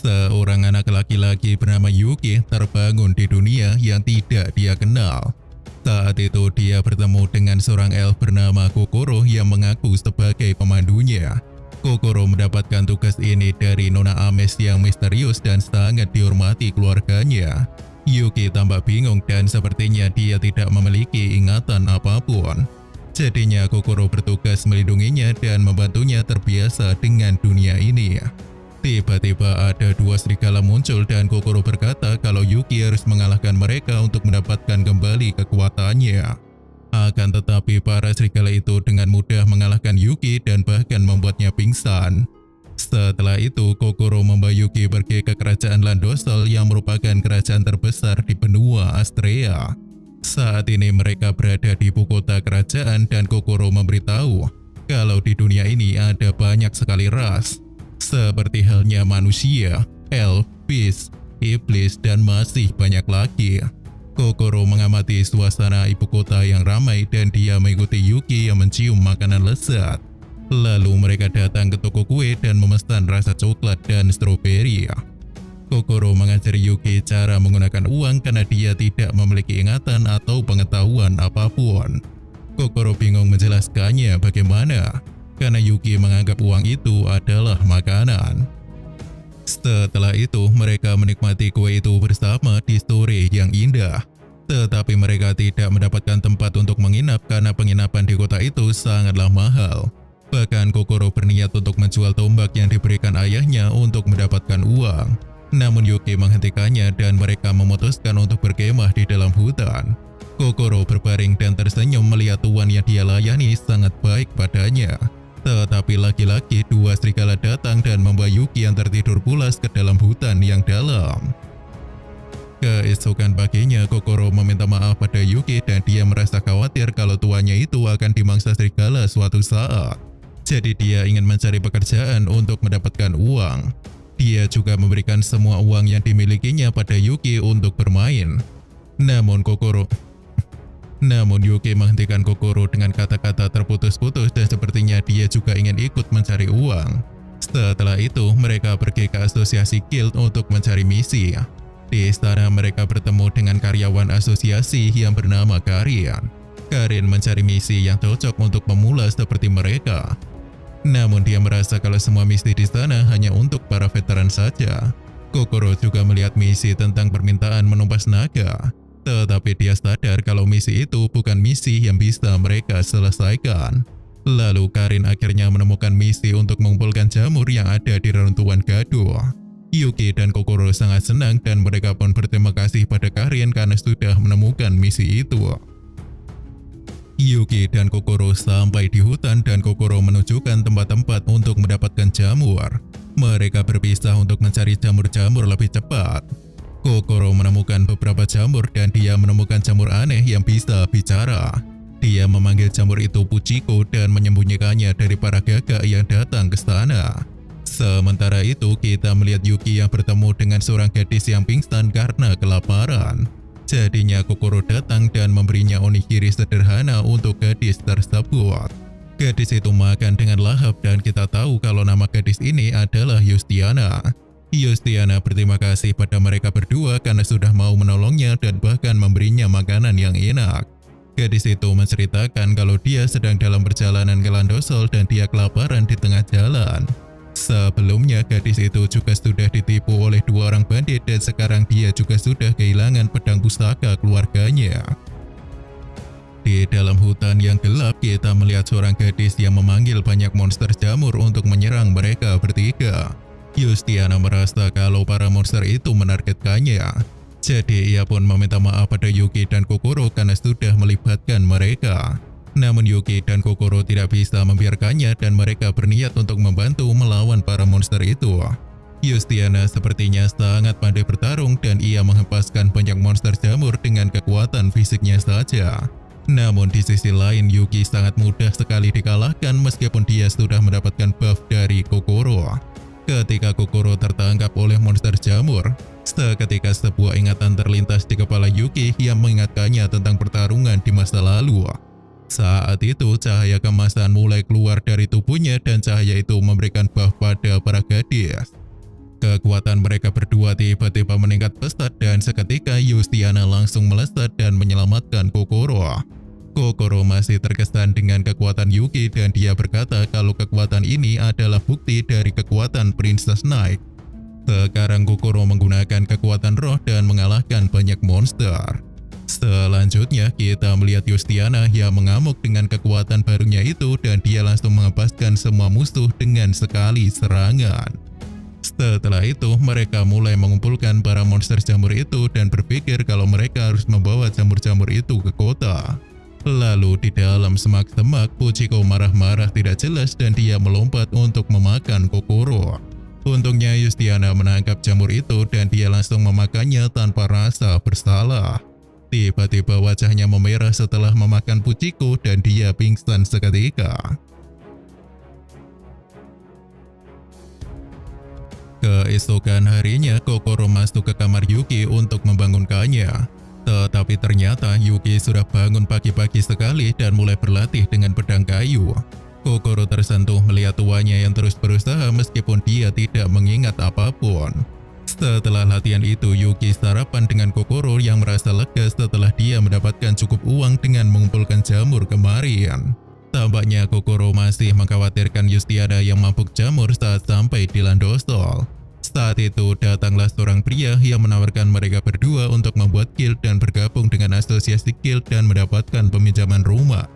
Seorang anak laki-laki bernama Yuki terbangun di dunia yang tidak dia kenal. Saat itu dia bertemu dengan seorang elf bernama Kokoro yang mengaku sebagai pemandunya. Kokoro mendapatkan tugas ini dari Nona Ames yang misterius dan sangat dihormati keluarganya. Yuki tampak bingung dan sepertinya dia tidak memiliki ingatan apapun. Jadinya Kokoro bertugas melindunginya dan membantunya terbiasa dengan dunia ini. Tiba-tiba ada dua serigala muncul dan Kokoro berkata kalau Yuki harus mengalahkan mereka untuk mendapatkan kembali kekuatannya. Akan tetapi para serigala itu dengan mudah mengalahkan Yuki dan bahkan membuatnya pingsan. Setelah itu Kokoro membawa Yuki pergi ke kerajaan Landosol yang merupakan kerajaan terbesar di benua Astrea. Saat ini mereka berada di ibu kota kerajaan dan Kokoro memberitahu kalau di dunia ini ada banyak sekali ras. Seperti halnya manusia, elf, beast, iblis, dan masih banyak lagi. Kokoro mengamati suasana ibu kota yang ramai dan dia mengikuti Yuki yang mencium makanan lezat. Lalu mereka datang ke toko kue dan memesan rasa coklat dan stroberi. Kokoro mengajari Yuki cara menggunakan uang karena dia tidak memiliki ingatan atau pengetahuan apapun. Kokoro bingung menjelaskannya bagaimana, karena Yuki menganggap uang itu adalah makanan. Setelah itu, mereka menikmati kue itu bersama di sore yang indah. Tetapi mereka tidak mendapatkan tempat untuk menginap karena penginapan di kota itu sangatlah mahal. Bahkan Kokoro berniat untuk menjual tombak yang diberikan ayahnya untuk mendapatkan uang. Namun Yuki menghentikannya dan mereka memutuskan untuk berkemah di dalam hutan. Kokoro berbaring dan tersenyum melihat tuan yang dia layani sangat baik padanya. Tetapi lagi-lagi dua serigala datang dan membawa Yuki yang tertidur pulas ke dalam hutan yang dalam. Keesokan paginya Kokoro meminta maaf pada Yuki dan dia merasa khawatir kalau tuannya itu akan dimangsa serigala suatu saat. Jadi dia ingin mencari pekerjaan untuk mendapatkan uang. Dia juga memberikan semua uang yang dimilikinya pada Yuki untuk bermain. Namun Yuki menghentikan Kokoro dengan kata-kata terputus-putus dan sepertinya dia juga ingin ikut mencari uang. Setelah itu, mereka pergi ke asosiasi guild untuk mencari misi. Di istana mereka bertemu dengan karyawan asosiasi yang bernama Karin. Karin mencari misi yang cocok untuk pemula seperti mereka. Namun dia merasa kalau semua misi di sana hanya untuk para veteran saja. Kokoro juga melihat misi tentang permintaan menumpas naga. Tetapi dia sadar kalau misi itu bukan misi yang bisa mereka selesaikan. Lalu Karin akhirnya menemukan misi untuk mengumpulkan jamur yang ada di reruntuhan gaduh. Yuki dan Kokoro sangat senang dan mereka pun berterima kasih pada Karin karena sudah menemukan misi itu. Yuki dan Kokoro sampai di hutan dan Kokoro menunjukkan tempat-tempat untuk mendapatkan jamur. Mereka berpisah untuk mencari jamur-jamur lebih cepat. Kokoro menemukan beberapa jamur dan dia menemukan jamur aneh yang bisa bicara. Dia memanggil jamur itu Puchiko dan menyembunyikannya dari para gagak yang datang ke sana. Sementara itu kita melihat Yuki yang bertemu dengan seorang gadis yang pingsan karena kelaparan. Jadinya Kokoro datang dan memberinya onigiri sederhana untuk gadis tersebut. Gadis itu makan dengan lahap dan kita tahu kalau nama gadis ini adalah Yustiana. Yustiana berterima kasih pada mereka berdua karena sudah mau menolongnya dan bahkan memberinya makanan yang enak. Gadis itu menceritakan kalau dia sedang dalam perjalanan ke Landosol dan dia kelaparan di tengah jalan. Sebelumnya gadis itu juga sudah ditipu oleh dua orang bandit dan sekarang dia juga sudah kehilangan pedang pusaka keluarganya. Di dalam hutan yang gelap kita melihat seorang gadis yang memanggil banyak monster jamur untuk menyerang mereka bertiga. Yustiana merasa kalau para monster itu menargetkannya. Jadi ia pun meminta maaf pada Yuki dan Kokoro karena sudah melibatkan mereka. Namun Yuki dan Kokoro tidak bisa membiarkannya dan mereka berniat untuk membantu melawan para monster itu. Yustiana sepertinya sangat pandai bertarung dan ia menghempaskan banyak monster jamur dengan kekuatan fisiknya saja. Namun di sisi lain Yuki sangat mudah sekali dikalahkan meskipun dia sudah mendapatkan buff dari Kokoro. Ketika Kokoro tertangkap oleh monster jamur, seketika sebuah ingatan terlintas di kepala Yuki yang mengingatkannya tentang pertarungan di masa lalu. Saat itu cahaya kemasan mulai keluar dari tubuhnya dan cahaya itu memberikan buff pada para gadis. Kekuatan mereka berdua tiba-tiba meningkat pesat dan seketika Yustiana langsung melesat dan menyelamatkan Kokoro. Kokoro masih terkesan dengan kekuatan Yuki dan dia berkata kalau kekuatan ini adalah bukti dari kekuatan Princess Knight. Sekarang Kokoro menggunakan kekuatan roh dan mengalahkan banyak monster. Selanjutnya kita melihat Yustiana yang mengamuk dengan kekuatan barunya itu dan dia langsung mengepaskan semua musuh dengan sekali serangan. Setelah itu mereka mulai mengumpulkan para monster jamur itu dan berpikir kalau mereka harus membawa jamur-jamur itu ke kota. Lalu di dalam semak-semak Puchiko marah-marah tidak jelas dan dia melompat untuk memakan Kokoro. Untungnya Yustiana menangkap jamur itu dan dia langsung memakannya tanpa rasa bersalah. Tiba-tiba wajahnya memerah setelah memakan Puchiko dan dia pingsan seketika. Keesokan harinya Kokoro masuk ke kamar Yuki untuk membangunkannya. Tetapi ternyata Yuki sudah bangun pagi-pagi sekali dan mulai berlatih dengan pedang kayu. Kokoro tersentuh melihat tuanya yang terus berusaha meskipun dia tidak mengingat apapun. Setelah latihan itu Yuki sarapan dengan Kokoro yang merasa lega setelah dia mendapatkan cukup uang dengan mengumpulkan jamur kemarin. Tampaknya Kokoro masih mengkhawatirkan Yustiana yang mabuk jamur saat sampai di Landosol. Saat itu datanglah seorang pria yang menawarkan mereka berdua untuk membuat guild dan bergabung dengan asosiasi guild dan mendapatkan peminjaman rumah.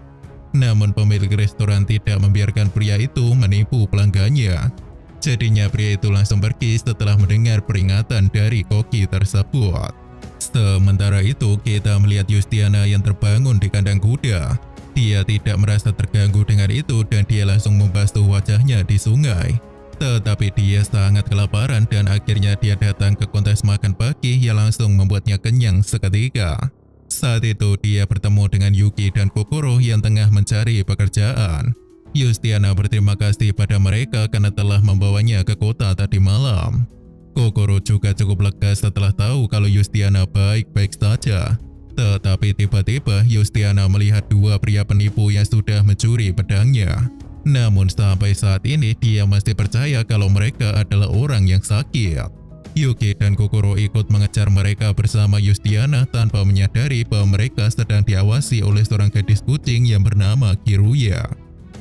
Namun pemilik restoran tidak membiarkan pria itu menipu pelanggannya. Jadinya pria itu langsung pergi setelah mendengar peringatan dari koki tersebut. Sementara itu kita melihat Yustiana yang terbangun di kandang kuda. Dia tidak merasa terganggu dengan itu dan dia langsung membasuh wajahnya di sungai. Tetapi dia sangat kelaparan dan akhirnya dia datang ke kontes makan pagi yang langsung membuatnya kenyang seketika. Saat itu dia bertemu dengan Yuki dan Kokoro yang tengah mencari pekerjaan. Yustiana berterima kasih pada mereka karena telah membawanya ke kota tadi malam. Kokoro juga cukup lega setelah tahu kalau Yustiana baik-baik saja. Tetapi tiba-tiba Yustiana melihat dua pria penipu yang sudah mencuri pedangnya. Namun sampai saat ini dia masih percaya kalau mereka adalah orang yang sakit. Yuki dan Kokoro ikut mengejar mereka bersama Yustiana tanpa menyadari bahwa mereka sedang diawasi oleh seorang gadis kucing yang bernama Kiruya.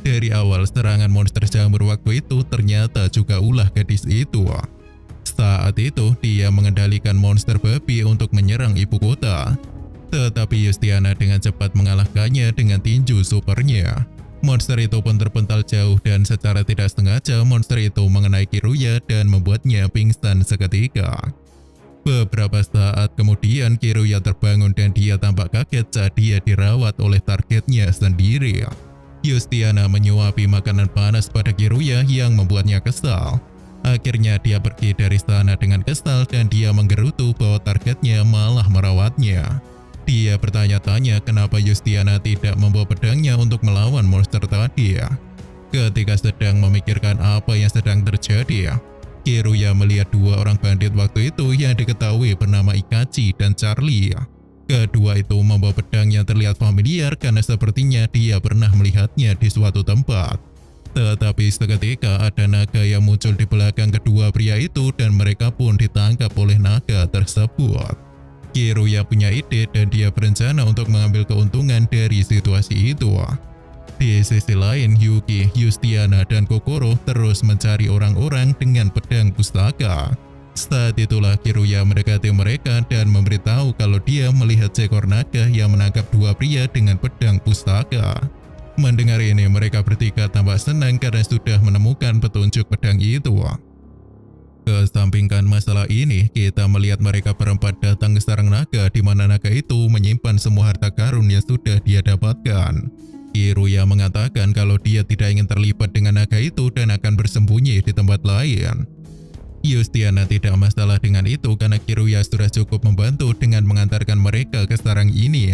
Dari awal serangan monster jamur waktu itu ternyata juga ulah gadis itu. Saat itu dia mengendalikan monster babi untuk menyerang ibu kota. Tetapi Yustiana dengan cepat mengalahkannya dengan tinju supernya. Monster itu pun terpental jauh dan secara tidak sengaja monster itu mengenai Kiruya dan membuatnya pingsan seketika. Beberapa saat kemudian Kiruya terbangun dan dia tampak kaget saat dia dirawat oleh targetnya sendiri. Yustiana menyuapi makanan panas pada Kiruya yang membuatnya kesal. Akhirnya dia pergi dari sana dengan kesal dan dia menggerutu bahwa targetnya malah merawatnya. Dia bertanya-tanya kenapa Yustiana tidak membawa pedangnya untuk melawan monster tadi. Ketika sedang memikirkan apa yang sedang terjadi, Kiruya melihat dua orang bandit waktu itu yang diketahui bernama Ikachi dan Charlie. Kedua itu membawa pedang yang terlihat familiar karena sepertinya dia pernah melihatnya di suatu tempat. Tetapi seketika ada naga yang muncul di belakang kedua pria itu dan mereka pun ditangkap oleh naga tersebut. Kiruya punya ide dan dia berencana untuk mengambil keuntungan dari situasi itu. Di sisi lain, Yuki, Yustiana, dan Kokoro terus mencari orang-orang dengan pedang pustaka. Saat itulah Kiruya mendekati mereka dan memberitahu kalau dia melihat seekor naga yang menangkap dua pria dengan pedang pustaka. Mendengar ini mereka bertiga tampak senang karena sudah menemukan petunjuk pedang itu. Kesampingkan masalah ini, kita melihat mereka berempat datang ke sarang naga di mana naga itu menyimpan semua harta karun yang sudah dia dapatkan. Kiruya mengatakan kalau dia tidak ingin terlibat dengan naga itu dan akan bersembunyi di tempat lain. Yustiana tidak masalah dengan itu karena Kiruya sudah cukup membantu dengan mengantarkan mereka ke sarang ini.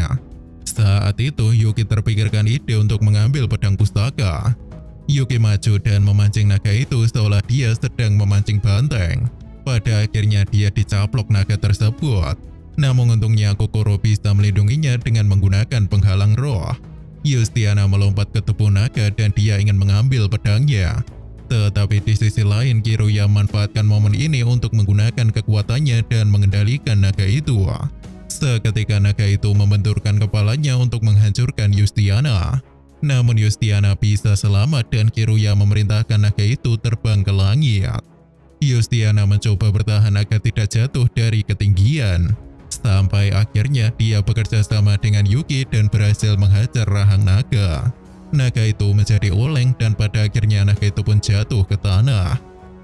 Saat itu Yuki terpikirkan ide untuk mengambil pedang pustaka. Yuki maju dan memancing naga itu seolah dia sedang memancing banteng. Pada akhirnya dia dicaplok naga tersebut. Namun untungnya Kokoro bisa melindunginya dengan menggunakan penghalang roh. Yustiana melompat ke tubuh naga dan dia ingin mengambil pedangnya. Tetapi di sisi lain, Kiruya memanfaatkan momen ini untuk menggunakan kekuatannya dan mengendalikan naga itu. Seketika naga itu membenturkan kepalanya untuk menghancurkan Yustiana. Namun Yustiana bisa selamat dan Kiruya memerintahkan naga itu terbang ke langit. Yustiana mencoba bertahan agar tidak jatuh dari ketinggian. Sampai akhirnya dia bekerja sama dengan Yuki dan berhasil menghajar rahang naga. Naga itu menjadi oleng dan pada akhirnya naga itu pun jatuh ke tanah.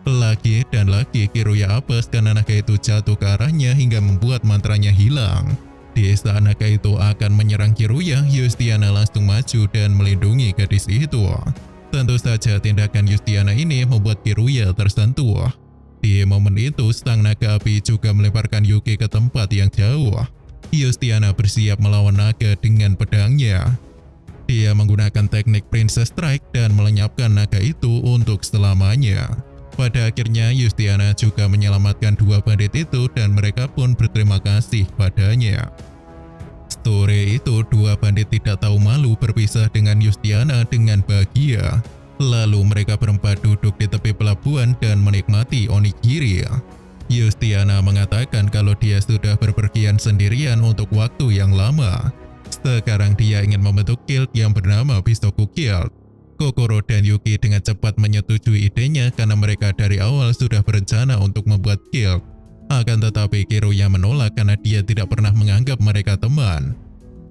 Lagi dan lagi Kiruya apes karena naga itu jatuh ke arahnya hingga membuat mantranya hilang. Di saat naga itu akan menyerang Kiruya, Yustiana langsung maju dan melindungi gadis itu. Tentu saja tindakan Yustiana ini membuat Kiruya tersentuh. Di momen itu, sang naga api juga melemparkan Yuki ke tempat yang jauh. Yustiana bersiap melawan naga dengan pedangnya. Dia menggunakan teknik Princess Strike dan melenyapkan naga itu untuk selamanya. Pada akhirnya Yustiana juga menyelamatkan dua bandit itu dan mereka pun berterima kasih padanya. Sore itu dua bandit tidak tahu malu berpisah dengan Yustiana dengan bahagia. Lalu mereka berempat duduk di tepi pelabuhan dan menikmati onigiri. Yustiana mengatakan kalau dia sudah berpergian sendirian untuk waktu yang lama. Sekarang dia ingin membentuk guild yang bernama Bisoku Guild. Kokoro dan Yuki dengan cepat menyetujui idenya karena mereka dari awal sudah berencana untuk membuat guild. Akan tetapi Kiruya menolak karena dia tidak pernah menganggap mereka teman.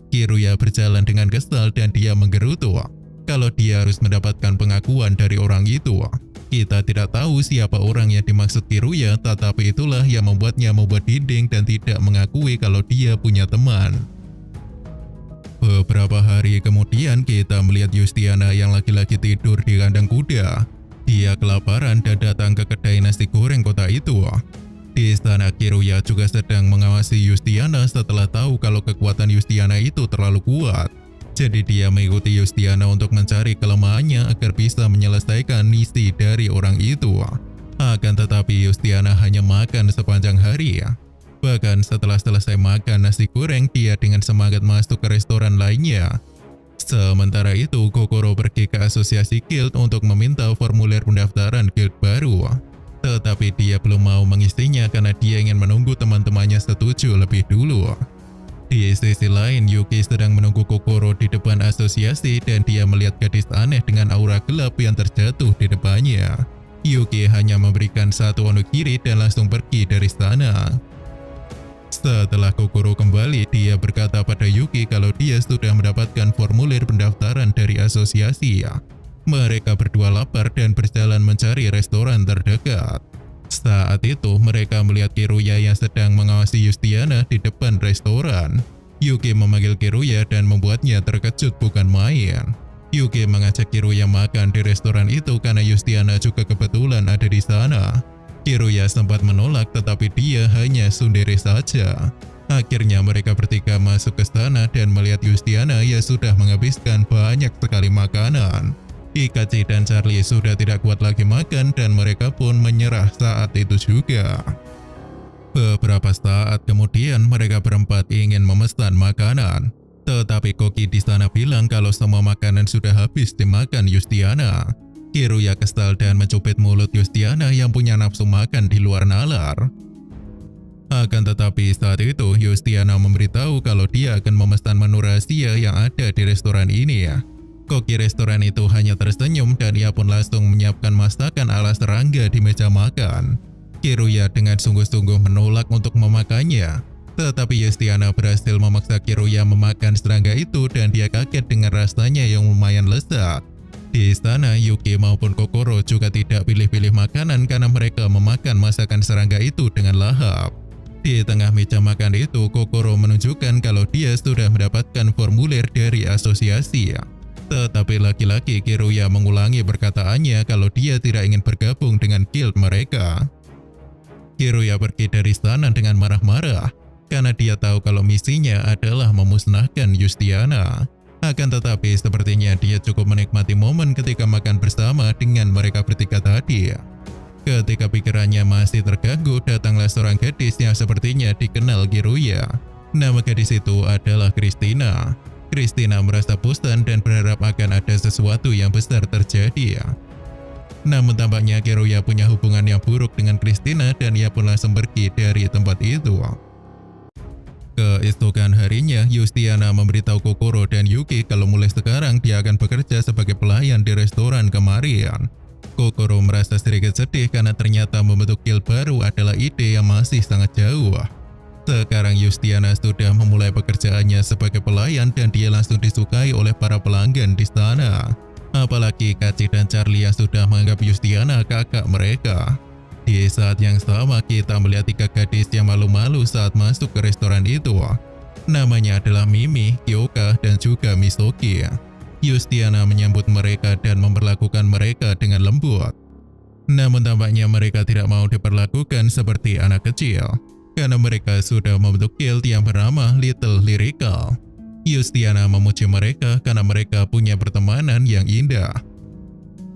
Kiruya berjalan dengan kesal dan dia menggerutu kalau dia harus mendapatkan pengakuan dari orang itu. Kita tidak tahu siapa orang yang dimaksud Kiruya, tetapi itulah yang membuatnya membuat dinding dan tidak mengakui kalau dia punya teman. Beberapa hari kemudian kita melihat Yustiana yang lagi-lagi tidur di kandang kuda. Dia kelaparan dan datang ke kedai nasi goreng kota itu. Di sana Kiruya juga sedang mengawasi Yustiana setelah tahu kalau kekuatan Yustiana itu terlalu kuat. Jadi dia mengikuti Yustiana untuk mencari kelemahannya agar bisa menyelesaikan misi dari orang itu. Akan tetapi Yustiana hanya makan sepanjang hari. Bahkan setelah selesai makan nasi goreng, dia dengan semangat masuk ke restoran lainnya. Sementara itu, Kokoro pergi ke asosiasi guild untuk meminta formulir pendaftaran guild baru. Tetapi dia belum mau mengisinya karena dia ingin menunggu teman-temannya setuju lebih dulu. Di sisi lain, Yuki sedang menunggu Kokoro di depan asosiasi dan dia melihat gadis aneh dengan aura gelap yang terjatuh di depannya. Yuki hanya memberikan satu onigiri dan langsung pergi dari sana. Setelah Kokoro kembali, dia berkata pada Yuki kalau dia sudah mendapatkan formulir pendaftaran dari asosiasi. Mereka berdua lapar dan berjalan mencari restoran terdekat. Saat itu, mereka melihat Kiruya yang sedang mengawasi Yustiana di depan restoran. Yuki memanggil Kiruya dan membuatnya terkejut bukan main. Yuki mengajak Kiruya makan di restoran itu karena Yustiana juga kebetulan ada di sana. Kiruya sempat menolak tetapi dia hanya sundere saja. Akhirnya mereka bertiga masuk ke sana dan melihat Yustiana yang sudah menghabiskan banyak sekali makanan. Ikachi dan Charlie sudah tidak kuat lagi makan dan mereka pun menyerah saat itu juga. Beberapa saat kemudian mereka berempat ingin memesan makanan. Tetapi Koki di sana bilang kalau semua makanan sudah habis dimakan Yustiana. Kiruya kesal dan mencubit mulut Yustiana yang punya nafsu makan di luar nalar. Akan tetapi saat itu Yustiana memberitahu kalau dia akan memesan menu rahasia yang ada di restoran ini. Koki restoran itu hanya tersenyum dan ia pun langsung menyiapkan masakan ala serangga di meja makan. Kiruya dengan sungguh-sungguh menolak untuk memakannya. Tetapi Yustiana berhasil memaksa Kiruya memakan serangga itu dan dia kaget dengan rasanya yang lumayan lezat. Di sana Yuki maupun Kokoro juga tidak pilih-pilih makanan karena mereka memakan masakan serangga itu dengan lahap. Di tengah meja makan itu, Kokoro menunjukkan kalau dia sudah mendapatkan formulir dari asosiasi. Tetapi laki-laki Kiruya mengulangi perkataannya kalau dia tidak ingin bergabung dengan guild mereka. Kiruya pergi dari sana dengan marah-marah karena dia tahu kalau misinya adalah memusnahkan Yustiana. Akan tetapi sepertinya dia cukup menikmati momen ketika makan bersama dengan mereka bertiga tadi. Ketika pikirannya masih terganggu, datanglah seorang gadis yang sepertinya dikenal Kiruya. Nama gadis itu adalah Christina. Christina merasa bosan dan berharap akan ada sesuatu yang besar terjadi. Namun tampaknya Kiruya punya hubungan yang buruk dengan Christina dan ia pun langsung pergi dari tempat itu. Keesokan harinya, Yustiana memberitahu Kokoro dan Yuki kalau mulai sekarang dia akan bekerja sebagai pelayan di restoran kemarin. Kokoro merasa sedikit sedih karena ternyata membentuk guild baru adalah ide yang masih sangat jauh. Sekarang Yustiana sudah memulai pekerjaannya sebagai pelayan dan dia langsung disukai oleh para pelanggan di sana. Apalagi Kachi dan Charlie yang sudah menganggap Yustiana kakak mereka. Di saat yang sama kita melihat 3 gadis yang malu-malu saat masuk ke restoran itu. Namanya adalah Mimi, Kyoka, dan juga Misoki. Yustiana menyambut mereka dan memperlakukan mereka dengan lembut. Namun tampaknya mereka tidak mau diperlakukan seperti anak kecil, karena mereka sudah membentuk guild yang bernama Little Lyrical. Yustiana memuji mereka karena mereka punya pertemanan yang indah.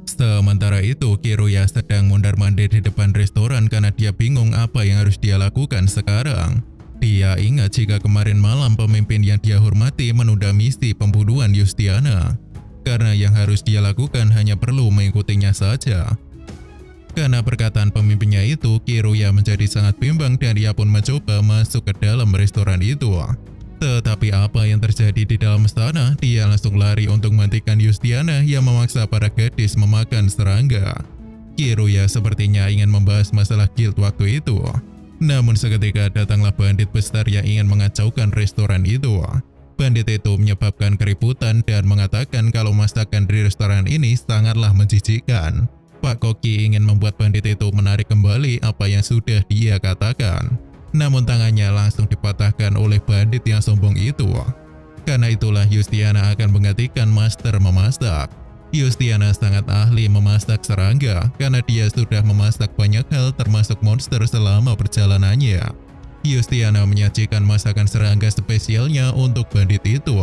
Sementara itu, Kiruya sedang mondar-mandir di depan restoran karena dia bingung apa yang harus dia lakukan sekarang. Dia ingat jika kemarin malam pemimpin yang dia hormati menunda misi pembunuhan Yustiana. Karena yang harus dia lakukan hanya perlu mengikutinya saja. Karena perkataan pemimpinnya itu, Kiruya menjadi sangat bimbang dan ia pun mencoba masuk ke dalam restoran itu. Tetapi apa yang terjadi di dalam sana, dia langsung lari untuk menghentikan Yustiana yang memaksa para gadis memakan serangga. Kiruya sepertinya ingin membahas masalah guild waktu itu. Namun seketika datanglah bandit besar yang ingin mengacaukan restoran itu. Bandit itu menyebabkan keributan dan mengatakan kalau masakan di restoran ini sangatlah menjijikkan. Pak Koki ingin membuat bandit itu menarik kembali apa yang sudah dia katakan. Namun tangannya langsung dipatahkan oleh bandit yang sombong itu. Karena itulah Yustiana akan menggantikan master memasak. Yustiana sangat ahli memasak serangga karena dia sudah memasak banyak hal termasuk monster selama perjalanannya. Yustiana menyajikan masakan serangga spesialnya untuk bandit itu.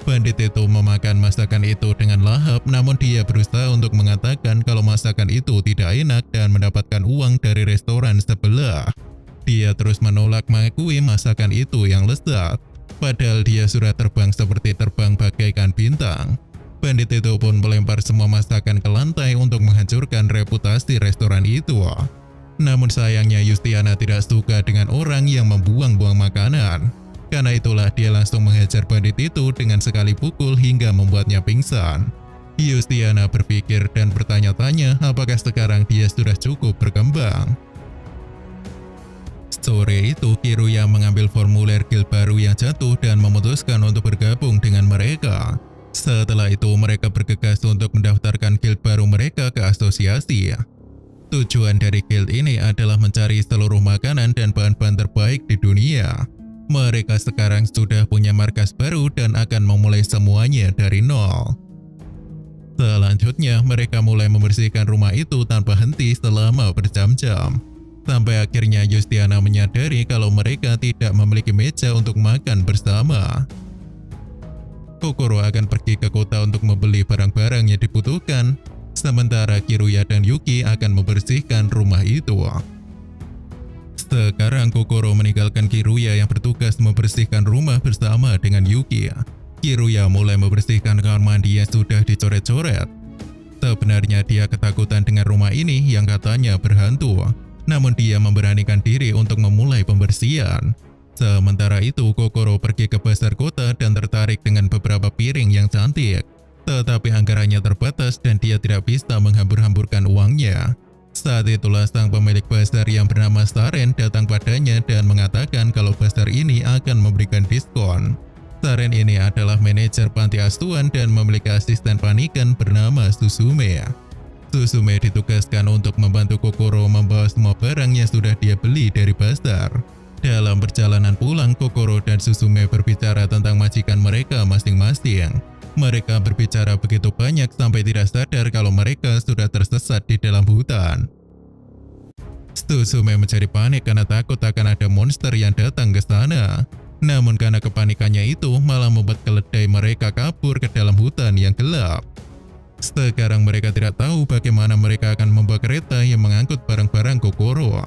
Bandit itu memakan masakan itu dengan lahap, namun dia berusaha untuk mengatakan kalau masakan itu tidak enak dan mendapatkan uang dari restoran sebelah. Dia terus menolak mengakui masakan itu yang lezat, padahal dia sudah terbang seperti terbang bagaikan bintang. Bandit itu pun melempar semua masakan ke lantai untuk menghancurkan reputasi restoran itu. Namun sayangnya Yustiana tidak suka dengan orang yang membuang-buang makanan. Karena itulah dia langsung menghajar bandit itu dengan sekali pukul hingga membuatnya pingsan. Yustiana berpikir dan bertanya-tanya apakah sekarang dia sudah cukup berkembang. Sore itu, Kiruya mengambil formulir guild baru yang jatuh dan memutuskan untuk bergabung dengan mereka. Setelah itu, mereka bergegas untuk mendaftarkan guild baru mereka ke asosiasi. Tujuan dari guild ini adalah mencari seluruh makanan dan bahan-bahan terbaik di dunia. Mereka sekarang sudah punya markas baru dan akan memulai semuanya dari nol. Selanjutnya, mereka mulai membersihkan rumah itu tanpa henti selama berjam-jam. Sampai akhirnya Yustiana menyadari kalau mereka tidak memiliki meja untuk makan bersama. Kokoro akan pergi ke kota untuk membeli barang-barang yang dibutuhkan, sementara Kiruya dan Yuki akan membersihkan rumah itu. Sekarang Kokoro meninggalkan Kiruya yang bertugas membersihkan rumah bersama dengan Yuki. Kiruya mulai membersihkan kamar mandi yang sudah dicoret-coret. Sebenarnya dia ketakutan dengan rumah ini yang katanya berhantu. Namun dia memberanikan diri untuk memulai pembersihan. Sementara itu, Kokoro pergi ke pasar kota dan tertarik dengan beberapa piring yang cantik. Tetapi anggarannya terbatas dan dia tidak bisa menghambur-hamburkan uangnya. Saat itulah sang pemilik pasar yang bernama Saren datang padanya dan mengatakan kalau pasar ini akan memberikan diskon. Saren ini adalah manajer panti asuhan dan memiliki asisten panikan bernama Susume. Susume ditugaskan untuk membantu Kokoro membawa semua barang yang sudah dia beli dari pasar. Dalam perjalanan pulang, Kokoro dan Susume berbicara tentang majikan mereka masing-masing. Mereka berbicara begitu banyak sampai tidak sadar kalau mereka sudah tersesat di dalam hutan. Susume menjadi panik karena takut akan ada monster yang datang ke sana. Namun karena kepanikannya itu malah membuat keledai mereka kabur ke dalam hutan yang gelap. Sekarang mereka tidak tahu bagaimana mereka akan membawa kereta yang mengangkut barang-barang Kokoro.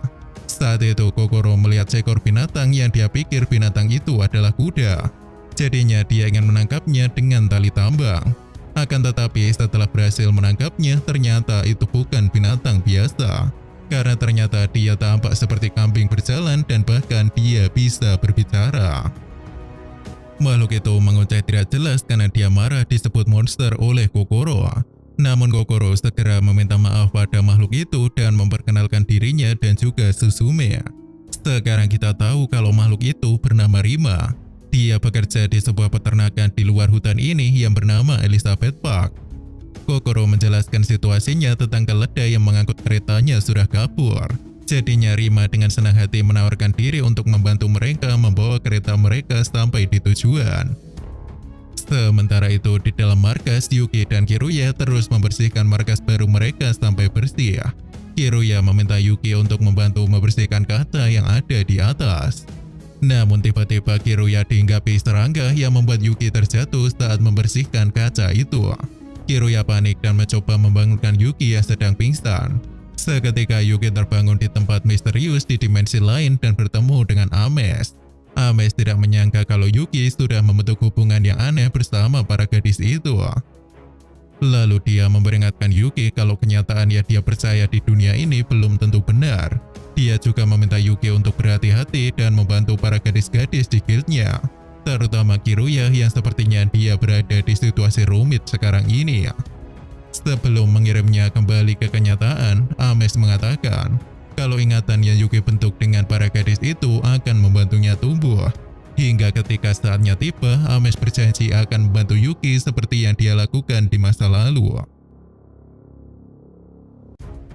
Saat itu Kokoro melihat seekor binatang yang dia pikir binatang itu adalah kuda. Jadinya dia ingin menangkapnya dengan tali tambang. Akan tetapi setelah berhasil menangkapnya, ternyata itu bukan binatang biasa. Karena ternyata dia tampak seperti kambing berjalan dan bahkan dia bisa berbicara. Makhluk itu mengucap tidak jelas karena dia marah disebut monster oleh Kokoro. Namun Kokoro segera meminta maaf pada makhluk itu dan memperkenalkan dirinya dan juga Suzume. Sekarang kita tahu kalau makhluk itu bernama Rima. Dia bekerja di sebuah peternakan di luar hutan ini yang bernama Elizabeth Park. Kokoro menjelaskan situasinya tentang keledai yang mengangkut keretanya sudah kabur. Jadinya Rima dengan senang hati menawarkan diri untuk membantu mereka membawa kereta mereka sampai di tujuan. Sementara itu di dalam markas, Yuki dan Kiruya terus membersihkan markas baru mereka sampai bersih. Kiruya meminta Yuki untuk membantu membersihkan kaca yang ada di atas. Namun tiba-tiba Kiruya dihinggapi serangga yang membuat Yuki terjatuh saat membersihkan kaca itu. Kiruya panik dan mencoba membangunkan Yuki yang sedang pingsan. Seketika Yuki terbangun di tempat misterius di dimensi lain dan bertemu dengan Ames. Ames tidak menyangka kalau Yuki sudah membentuk hubungan yang aneh bersama para gadis itu. Lalu dia memperingatkan Yuki kalau kenyataan yang dia percaya di dunia ini belum tentu benar. Dia juga meminta Yuki untuk berhati-hati dan membantu para gadis-gadis di guildnya, terutama Kiruya yang sepertinya dia berada di situasi rumit sekarang ini. Sebelum mengirimnya kembali ke kenyataan, Ames mengatakan kalau ingatan yang Yuki bentuk dengan para gadis itu akan membantunya tumbuh. Hingga ketika saatnya tiba, Ames berjanji akan membantu Yuki seperti yang dia lakukan di masa lalu.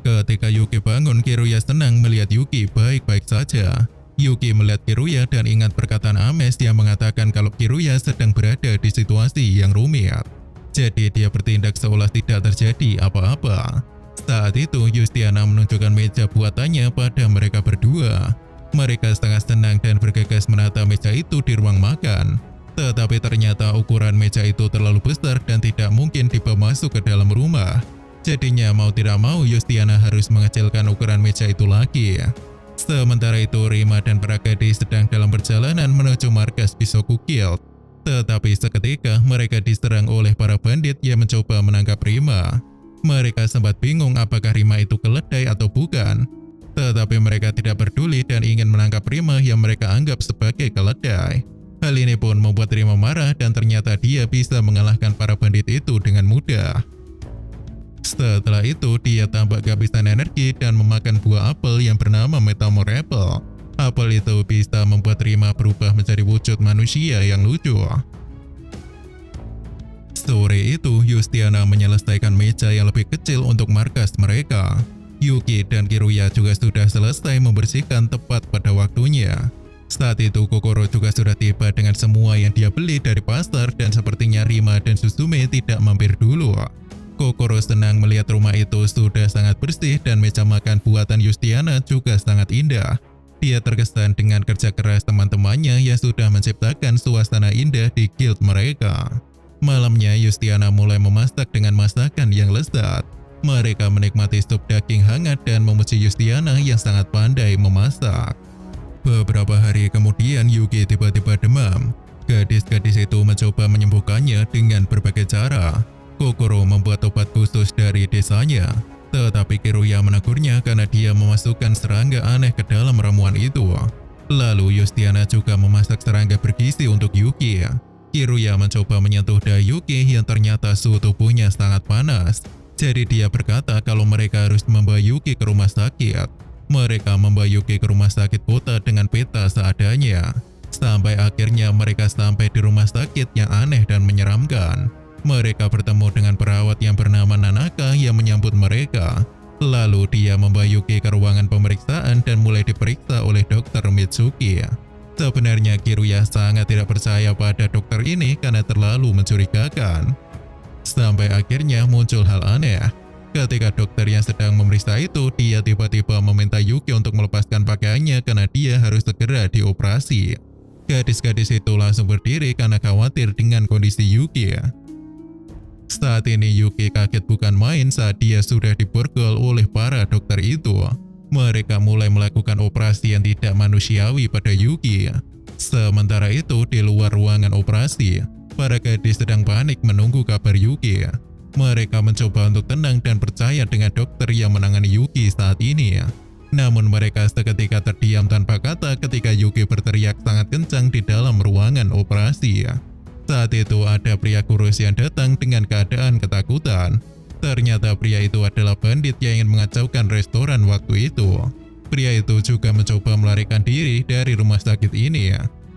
Ketika Yuki bangun, Kiruya senang melihat Yuki baik-baik saja. Yuki melihat Kiruya dan ingat perkataan Ames yang mengatakan kalau Kiruya sedang berada di situasi yang rumit. Jadi dia bertindak seolah tidak terjadi apa-apa. Saat itu Yustiana menunjukkan meja buatannya pada mereka berdua. Mereka sangat senang dan bergegas menata meja itu di ruang makan. Tetapi ternyata ukuran meja itu terlalu besar dan tidak mungkin dibawa masuk ke dalam rumah. Jadinya mau tidak mau Yustiana harus mengecilkan ukuran meja itu lagi. Sementara itu Rima dan para gadis sedang dalam perjalanan menuju markas Bisoku Guild. Tetapi seketika mereka diserang oleh para bandit yang mencoba menangkap Rima. Mereka sempat bingung apakah Rima itu keledai atau bukan. Tetapi mereka tidak peduli dan ingin menangkap Rima yang mereka anggap sebagai keledai. Hal ini pun membuat Rima marah dan ternyata dia bisa mengalahkan para bandit itu dengan mudah. Setelah itu, dia tampak kehabisan energi dan memakan buah apel yang bernama Metamor Apple. Apel itu bisa membuat Rima berubah menjadi wujud manusia yang lucu. Sore itu, Yustiana menyelesaikan meja yang lebih kecil untuk markas mereka. Yuki dan Kiruya juga sudah selesai membersihkan tepat pada waktunya. Saat itu Kokoro juga sudah tiba dengan semua yang dia beli dari pasar dan sepertinya Rima dan Suzume tidak mampir dulu. Kokoro senang melihat rumah itu sudah sangat bersih dan meja makan buatan Yustiana juga sangat indah. Dia terkesan dengan kerja keras teman-temannya yang sudah menciptakan suasana indah di guild mereka. Malamnya Yustiana mulai memasak dengan masakan yang lezat. Mereka menikmati sup daging hangat dan memuji Yustiana yang sangat pandai memasak. Beberapa hari kemudian Yuki tiba-tiba demam. Gadis-gadis itu mencoba menyembuhkannya dengan berbagai cara. Kokoro membuat obat khusus dari desanya, tetapi Kiruya menegurnya karena dia memasukkan serangga aneh ke dalam ramuan itu. Lalu Yustiana juga memasak serangga bergizi untuk Yuki. Kiruya mencoba menyentuh dahi Yuki yang ternyata suhu tubuhnya sangat panas. Jadi dia berkata kalau mereka harus membawa Yuki ke rumah sakit. Mereka membawa Yuki ke rumah sakit kota dengan peta seadanya. Sampai akhirnya mereka sampai di rumah sakit yang aneh dan menyeramkan. Mereka bertemu dengan perawat yang bernama Nanaka yang menyambut mereka. Lalu dia membawa Yuki ke ruangan pemeriksaan dan mulai diperiksa oleh Dr. Mitsuki. Sebenarnya Kiruya sangat tidak percaya pada dokter ini karena terlalu mencurigakan. Sampai akhirnya muncul hal aneh. Ketika dokter yang sedang memeriksa itu, dia tiba-tiba meminta Yuki untuk melepaskan pakaiannya karena dia harus segera dioperasi. Gadis-gadis itu langsung berdiri karena khawatir dengan kondisi Yuki. Saat ini Yuki kaget bukan main saat dia sudah diborgol oleh para dokter itu. Mereka mulai melakukan operasi yang tidak manusiawi pada Yuki. Sementara itu di luar ruangan operasi, Para gadis sedang panik menunggu kabar Yuki. Mereka mencoba untuk tenang dan percaya dengan dokter yang menangani Yuki saat ini. Namun mereka seketika terdiam tanpa kata ketika Yuki berteriak sangat kencang di dalam ruangan operasi. Saat itu ada pria kurus yang datang dengan keadaan ketakutan. Ternyata pria itu adalah bandit yang ingin mengacaukan restoran waktu itu. Pria itu juga mencoba melarikan diri dari rumah sakit ini.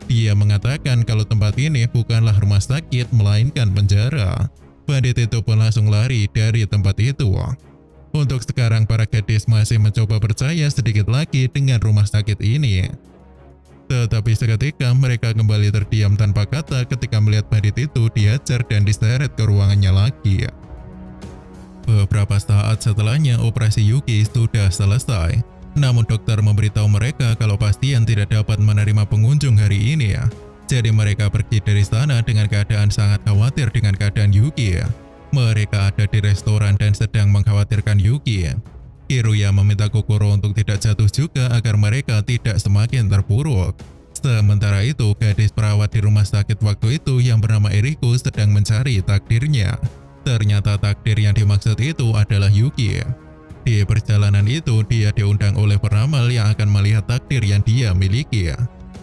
Dia mengatakan kalau tempat ini bukanlah rumah sakit melainkan penjara. Bandit itu pun langsung lari dari tempat itu. Untuk sekarang para gadis masih mencoba percaya sedikit lagi dengan rumah sakit ini. Tetapi seketika mereka kembali terdiam tanpa kata ketika melihat bandit itu diajar dan diseret ke ruangannya lagi. Beberapa saat setelahnya operasi Yuki sudah selesai. Namun dokter memberitahu mereka kalau pasien tidak dapat menerima pengunjung hari ini. Jadi mereka pergi dari sana dengan keadaan sangat khawatir dengan keadaan Yuki. Mereka ada di restoran dan sedang mengkhawatirkan Yuki. Kiruya meminta Kokoro untuk tidak jatuh juga agar mereka tidak semakin terpuruk. Sementara itu, gadis perawat di rumah sakit waktu itu yang bernama Eriko sedang mencari takdirnya. Ternyata takdir yang dimaksud itu adalah Yuki. Di perjalanan itu, dia diundang oleh peramal yang akan melihat takdir yang dia miliki.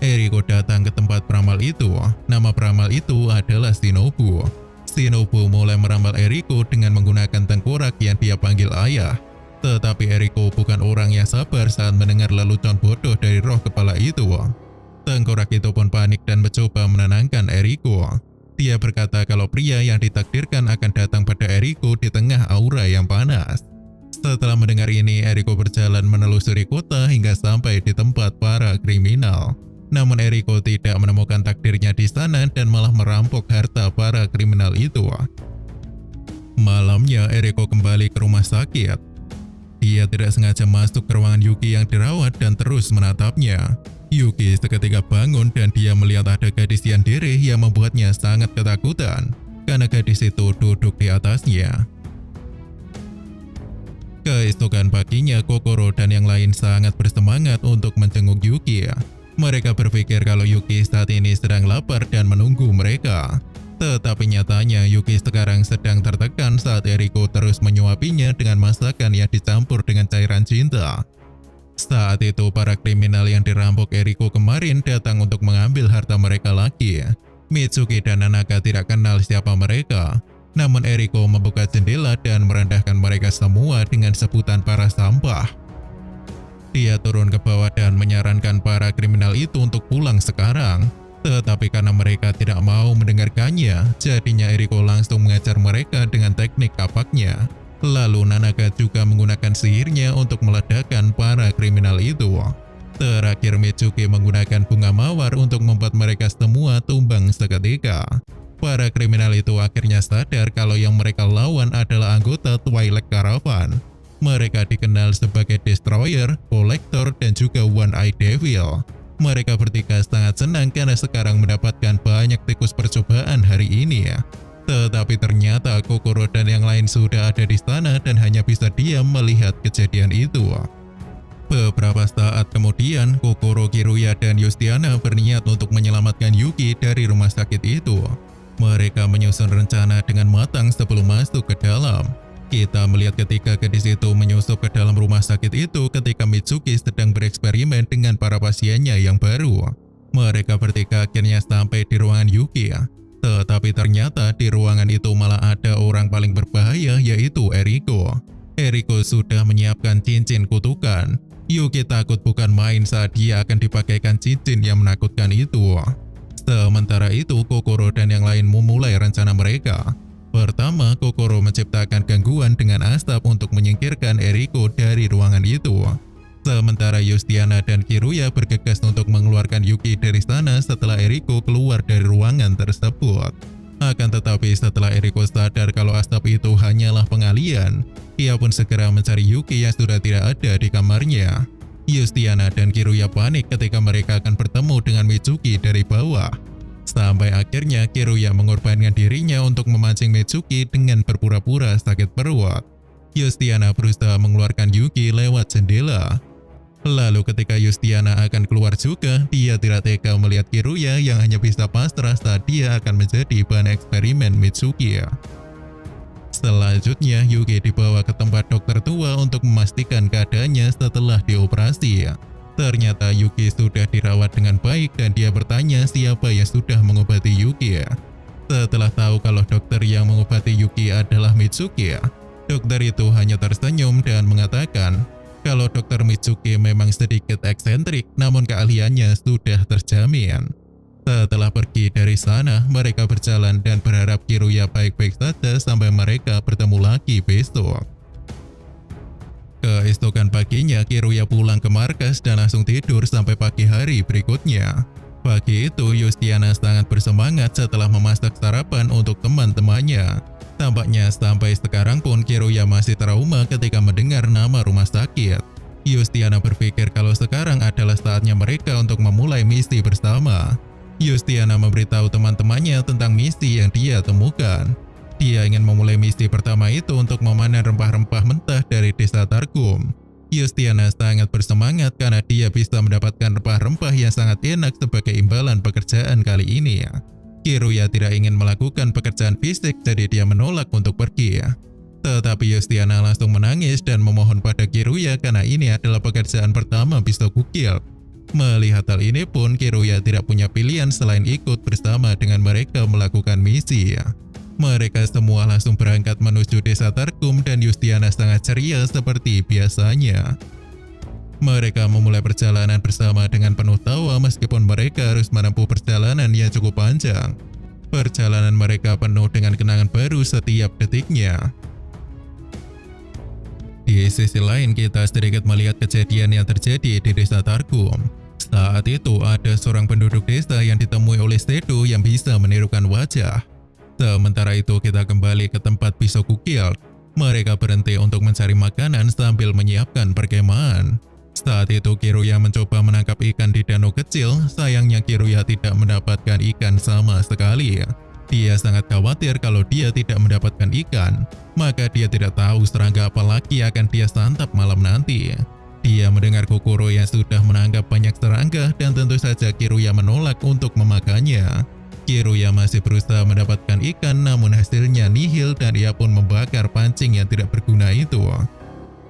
Eriko datang ke tempat peramal itu. Nama peramal itu adalah Shinobu. Shinobu mulai meramal Eriko dengan menggunakan tengkorak yang dia panggil ayah. Tetapi Eriko bukan orang yang sabar saat mendengar lelucon bodoh dari roh kepala itu. Tengkorak itu pun panik dan mencoba menenangkan Eriko. Dia berkata kalau pria yang ditakdirkan akan datang pada Eriko di tengah aura yang panas. Setelah mendengar ini, Eriko berjalan menelusuri kota hingga sampai di tempat para kriminal. Namun Eriko tidak menemukan takdirnya di sana dan malah merampok harta para kriminal itu. Malamnya Eriko kembali ke rumah sakit. Dia tidak sengaja masuk ke ruangan Yuki yang dirawat dan terus menatapnya. Yuki seketika bangun dan dia melihat ada gadis yandere yang membuatnya sangat ketakutan karena gadis itu duduk di atasnya. Keesokan paginya, Kokoro dan yang lain sangat bersemangat untuk menjenguk Yuki. Mereka berpikir kalau Yuki saat ini sedang lapar dan menunggu mereka. Tetapi nyatanya Yuki sekarang sedang tertekan saat Eriko terus menyuapinya dengan masakan yang dicampur dengan cairan cinta. Saat itu para kriminal yang dirampok Eriko kemarin datang untuk mengambil harta mereka lagi. Mitsuki dan Nanaka tidak kenal siapa mereka. Namun Eriko membuka jendela dan merendahkan mereka semua dengan sebutan para sampah. Dia turun ke bawah dan menyarankan para kriminal itu untuk pulang sekarang. Tetapi karena mereka tidak mau mendengarkannya, jadinya Eriko langsung mengajar mereka dengan teknik kapaknya. Lalu Nanaka juga menggunakan sihirnya untuk meledakkan para kriminal itu. Terakhir Mitsuki menggunakan bunga mawar untuk membuat mereka semua tumbang seketika. Para kriminal itu akhirnya sadar kalau yang mereka lawan adalah anggota Twilight Caravan. Mereka dikenal sebagai Destroyer, Collector, dan juga One-Eye Devil. Mereka bertiga sangat senang karena sekarang mendapatkan banyak tikus percobaan hari ini. Tetapi ternyata Kokoro dan yang lain sudah ada di sana dan hanya bisa diam melihat kejadian itu. Beberapa saat kemudian, Kokoro, Kiruya, dan Yustiana berniat untuk menyelamatkan Yuki dari rumah sakit itu. Mereka menyusun rencana dengan matang sebelum masuk ke dalam. Kita melihat ketika gadis itu menyusup ke dalam rumah sakit itu ketika Mitsuki sedang bereksperimen dengan para pasiennya yang baru. Mereka bertiga akhirnya sampai di ruangan Yuki. Tetapi ternyata di ruangan itu malah ada orang paling berbahaya, yaitu Eriko. Eriko sudah menyiapkan cincin kutukan. Yuki takut bukan main saat dia akan dipakaikan cincin yang menakutkan itu. Sementara itu, Kokoro dan yang lain memulai rencana mereka. Pertama, Kokoro menciptakan gangguan dengan asap untuk menyingkirkan Eriko dari ruangan itu. Sementara Yustiana dan Kiruya bergegas untuk mengeluarkan Yuki dari sana setelah Eriko keluar dari ruangan tersebut. Akan tetapi setelah Eriko sadar kalau asap itu hanyalah pengalian, ia pun segera mencari Yuki yang sudah tidak ada di kamarnya. Yustiana dan Kiruya panik ketika mereka akan bertemu dengan Mitsuki dari bawah. Sampai akhirnya Kiruya mengorbankan dirinya untuk memancing Mitsuki dengan berpura-pura sakit perut. Yustiana berusaha mengeluarkan Yuki lewat jendela. Lalu ketika Yustiana akan keluar keluar juga, dia tidak tega melihat Kiruya yang hanya bisa pasrah saat dia akan menjadi bahan eksperimen Mitsuki. Selanjutnya, Yuki dibawa ke tempat dokter tua untuk memastikan keadaannya setelah dioperasi. Ternyata Yuki sudah dirawat dengan baik dan dia bertanya siapa yang sudah mengobati Yuki. Setelah tahu kalau dokter yang mengobati Yuki adalah Mitsuki, dokter itu hanya tersenyum dan mengatakan kalau dokter Mitsuki memang sedikit eksentrik, namun keahliannya sudah terjamin. Setelah pergi dari sana, mereka berjalan dan berharap Kiruya baik-baik saja sampai mereka bertemu lagi besok. Keesokan paginya, Kiruya pulang ke markas dan langsung tidur sampai pagi hari berikutnya. Pagi itu, Yustiana sangat bersemangat setelah memasak sarapan untuk teman-temannya. Tampaknya sampai sekarang pun Kiruya masih trauma ketika mendengar nama rumah sakit. Yustiana berpikir kalau sekarang adalah saatnya mereka untuk memulai misi bersama. Yustiana memberitahu teman-temannya tentang misi yang dia temukan. Dia ingin memulai misi pertama itu untuk memanen rempah-rempah mentah dari desa Targum. Yustiana sangat bersemangat karena dia bisa mendapatkan rempah-rempah yang sangat enak sebagai imbalan pekerjaan kali ini. Kiruya tidak ingin melakukan pekerjaan fisik, jadi dia menolak untuk pergi. Tetapi Yustiana langsung menangis dan memohon pada Kiruya karena ini adalah pekerjaan pertama bisa kukil. Melihat hal ini pun, Kiruya tidak punya pilihan selain ikut bersama dengan mereka melakukan misi. Mereka semua langsung berangkat menuju desa Targum dan Yustiana sangat ceria seperti biasanya. Mereka memulai perjalanan bersama dengan penuh tawa meskipun mereka harus menempuh perjalanan yang cukup panjang. Perjalanan mereka penuh dengan kenangan baru setiap detiknya. Di sisi lain, kita sedikit melihat kejadian yang terjadi di desa Targum. Saat itu ada seorang penduduk desa yang ditemui oleh Sedo yang bisa menirukan wajah. Sementara itu kita kembali ke tempat pisau kukil. Mereka berhenti untuk mencari makanan sambil menyiapkan perkemahan. Saat itu Kiruya mencoba menangkap ikan di danau kecil, sayangnya Kiruya tidak mendapatkan ikan sama sekali. Dia sangat khawatir kalau dia tidak mendapatkan ikan, maka dia tidak tahu serangga apa lagi akan dia santap malam nanti. Dia mendengar Kokoro yang sudah menangkap banyak serangga dan tentu saja Kiruya menolak untuk memakannya. Kiruya masih berusaha mendapatkan ikan namun hasilnya nihil dan ia pun membakar pancing yang tidak berguna itu.